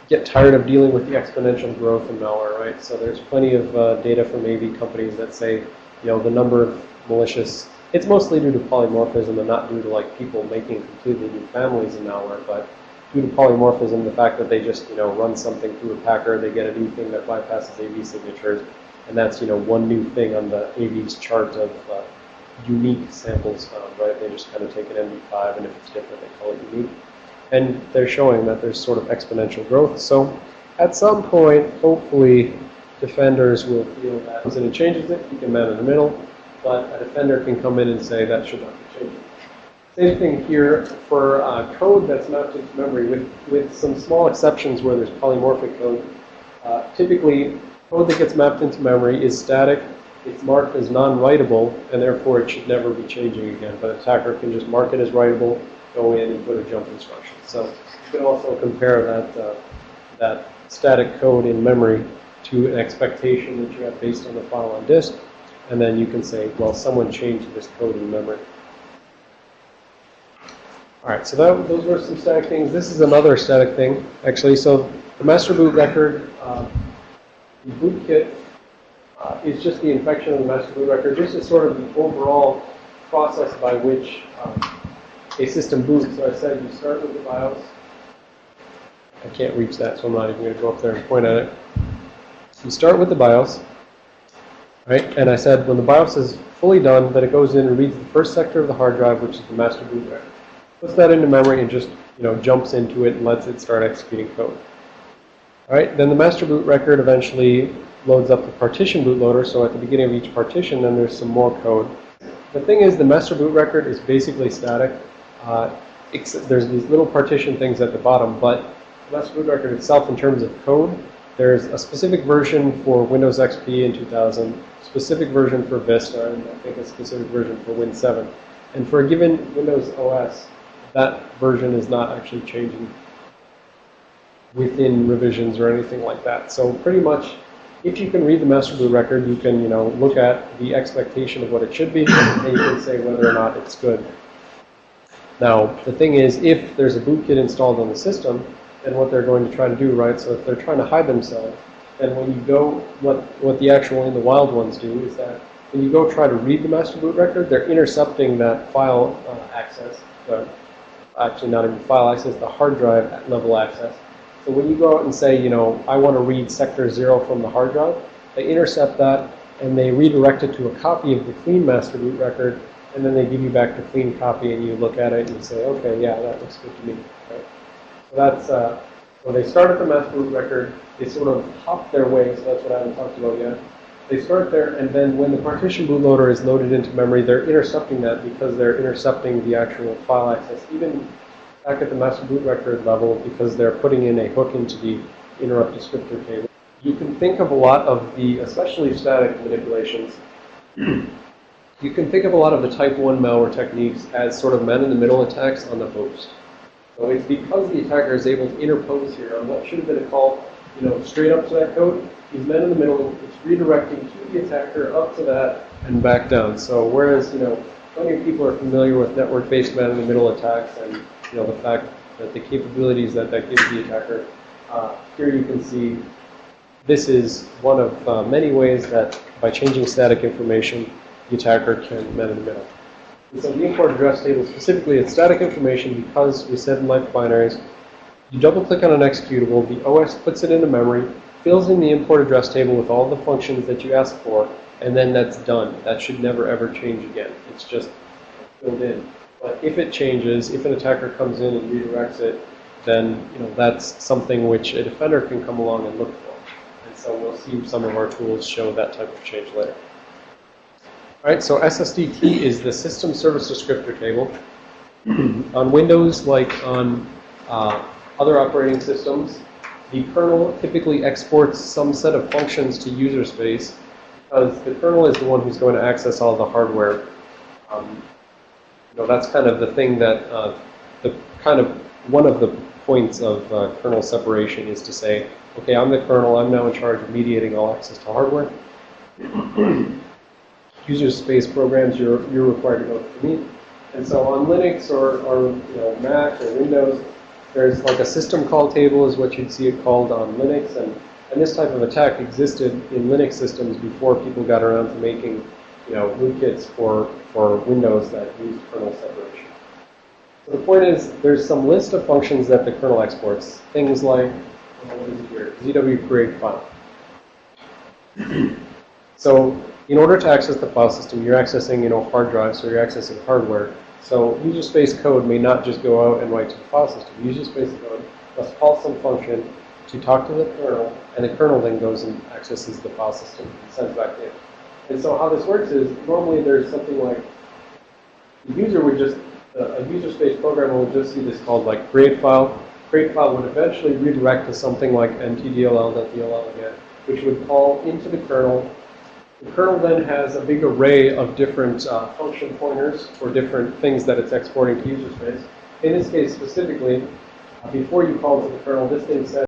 Speaker 1: get tired of dealing with the exponential growth in malware, right? So there's plenty of data from AV companies that say, the number of malicious, it's mostly due to polymorphism and not due to people making completely new families of malware, but due to polymorphism, the fact that they just, run something through a packer, they get a new thing that bypasses AV signatures, and that's, one new thing on the AV's chart of unique samples found, right? They just kind of take an MD5, and if it's different, they call it unique. And they're showing that there's sort of exponential growth. So at some point, hopefully, defenders will feel that and it changes it, you can man in the middle, but a defender can come in and say that should not be changing. Same thing here for code that's mapped into memory, with some small exceptions where there's polymorphic code. Typically, code that gets mapped into memory is static. It's marked as non-writable, and therefore it should never be changing again. But an attacker can just mark it as writable, go in and put a jump instruction. So you can also compare that static code in memory to an expectation that you have based on the file on disk, and then you can say, well, someone changed this code in memory. All right, so those were some static things. This is another static thing, actually. So the master boot record, the rootkit is just the infection of the master boot record. This is sort of the overall process by which a system boots. So I said you start with the BIOS. I can't reach that, so I'm not even going to go up there and point at it. You start with the BIOS, right? And I said when the BIOS is fully done, then it goes in and reads the first sector of the hard drive, which is the master boot record. Puts that into memory and just, jumps into it and lets it start executing code. All right, then the master boot record eventually loads up the partition bootloader. So at the beginning of each partition, then there's some more code. The thing is, the master boot record is basically static. There's these little partition things at the bottom, but the master boot record itself, in terms of code, there's a specific version for Windows XP in 2000, specific version for Vista, and I think a specific version for Win 7. And for a given Windows OS, that version is not actually changing within revisions or anything like that. So pretty much, if you can read the master boot record, you can look at the expectation of what it should be, and you can say whether or not it's good. Now, the thing is, if there's a bootkit installed on the system, then what they're going to try to do, right? So if they're trying to hide themselves, then when you go, what the actual in the wild ones do is that when you go try to read the master boot record, they're intercepting that file access. Actually, not even file access, the hard drive level access. So when you go out and say, I want to read sector 0 from the hard drive, they intercept that and they redirect it to a copy of the clean master boot record, and then they give you back the clean copy and you look at it and you say, okay, yeah, that looks good to me. Right? So that's, when they start at the master boot record, they sort of hop their way, so that's what I haven't talked about yet. They start there, and then when the partition bootloader is loaded into memory, they're intercepting that because they're intercepting the actual file access, even back at the master boot record level, because they're putting in a hook into the interrupt descriptor table. You can think of a lot of the, especially static manipulations, you can think of a lot of the type 1 malware techniques as sort of man-in-the-middle attacks on the host. So it's because the attacker is able to interpose here on what should have been a call, straight up to that code. He's man in the middle. It's redirecting to the attacker up to that and back down. So whereas, plenty of people are familiar with network-based man-in-the-middle attacks and, the fact that the capabilities that gives the attacker, here you can see this is one of many ways that by changing static information, the attacker can man in the middle. And so the import address table, specifically, it's static information because we said in length binaries, you double-click on an executable, the OS puts it into memory, fills in the import address table with all the functions that you ask for, and then that's done. That should never ever change again. It's just filled in. But if it changes, if an attacker comes in and redirects it, then that's something which a defender can come along and look for. And so we'll see some of our tools show that type of change later. All right, so SSDT is the System Service Descriptor Table. On Windows, like on other operating systems, the kernel typically exports some set of functions to user space because the kernel is the one who's going to access all the hardware. That's kind of the thing that one of the points of kernel separation is to say, okay, I'm the kernel, I'm now in charge of mediating all access to hardware. User space programs, you're required to go through me. And so on Linux or Mac or Windows, there's like a system call table is what you'd see it called on Linux, and this type of attack existed in Linux systems before people got around to making rootkits for Windows that used kernel separation. So the point is, there's some list of functions that the kernel exports, things like what is it here? ZW create file. So in order to access the file system, you're accessing hard drives, so you're accessing hardware. So user space code may not just go out and write to the file system. User space code must call some function to talk to the kernel, and the kernel then goes and accesses the file system and sends back in. And so how this works is, normally there's something like, the user would just a user space programmer will just see this called like create file. Create file would eventually redirect to something like ntdll.dll again, which would call into the kernel. The kernel then has a big array of different function pointers for different things that it's exporting to user space. In this case specifically, before you call to the kernel, this thing says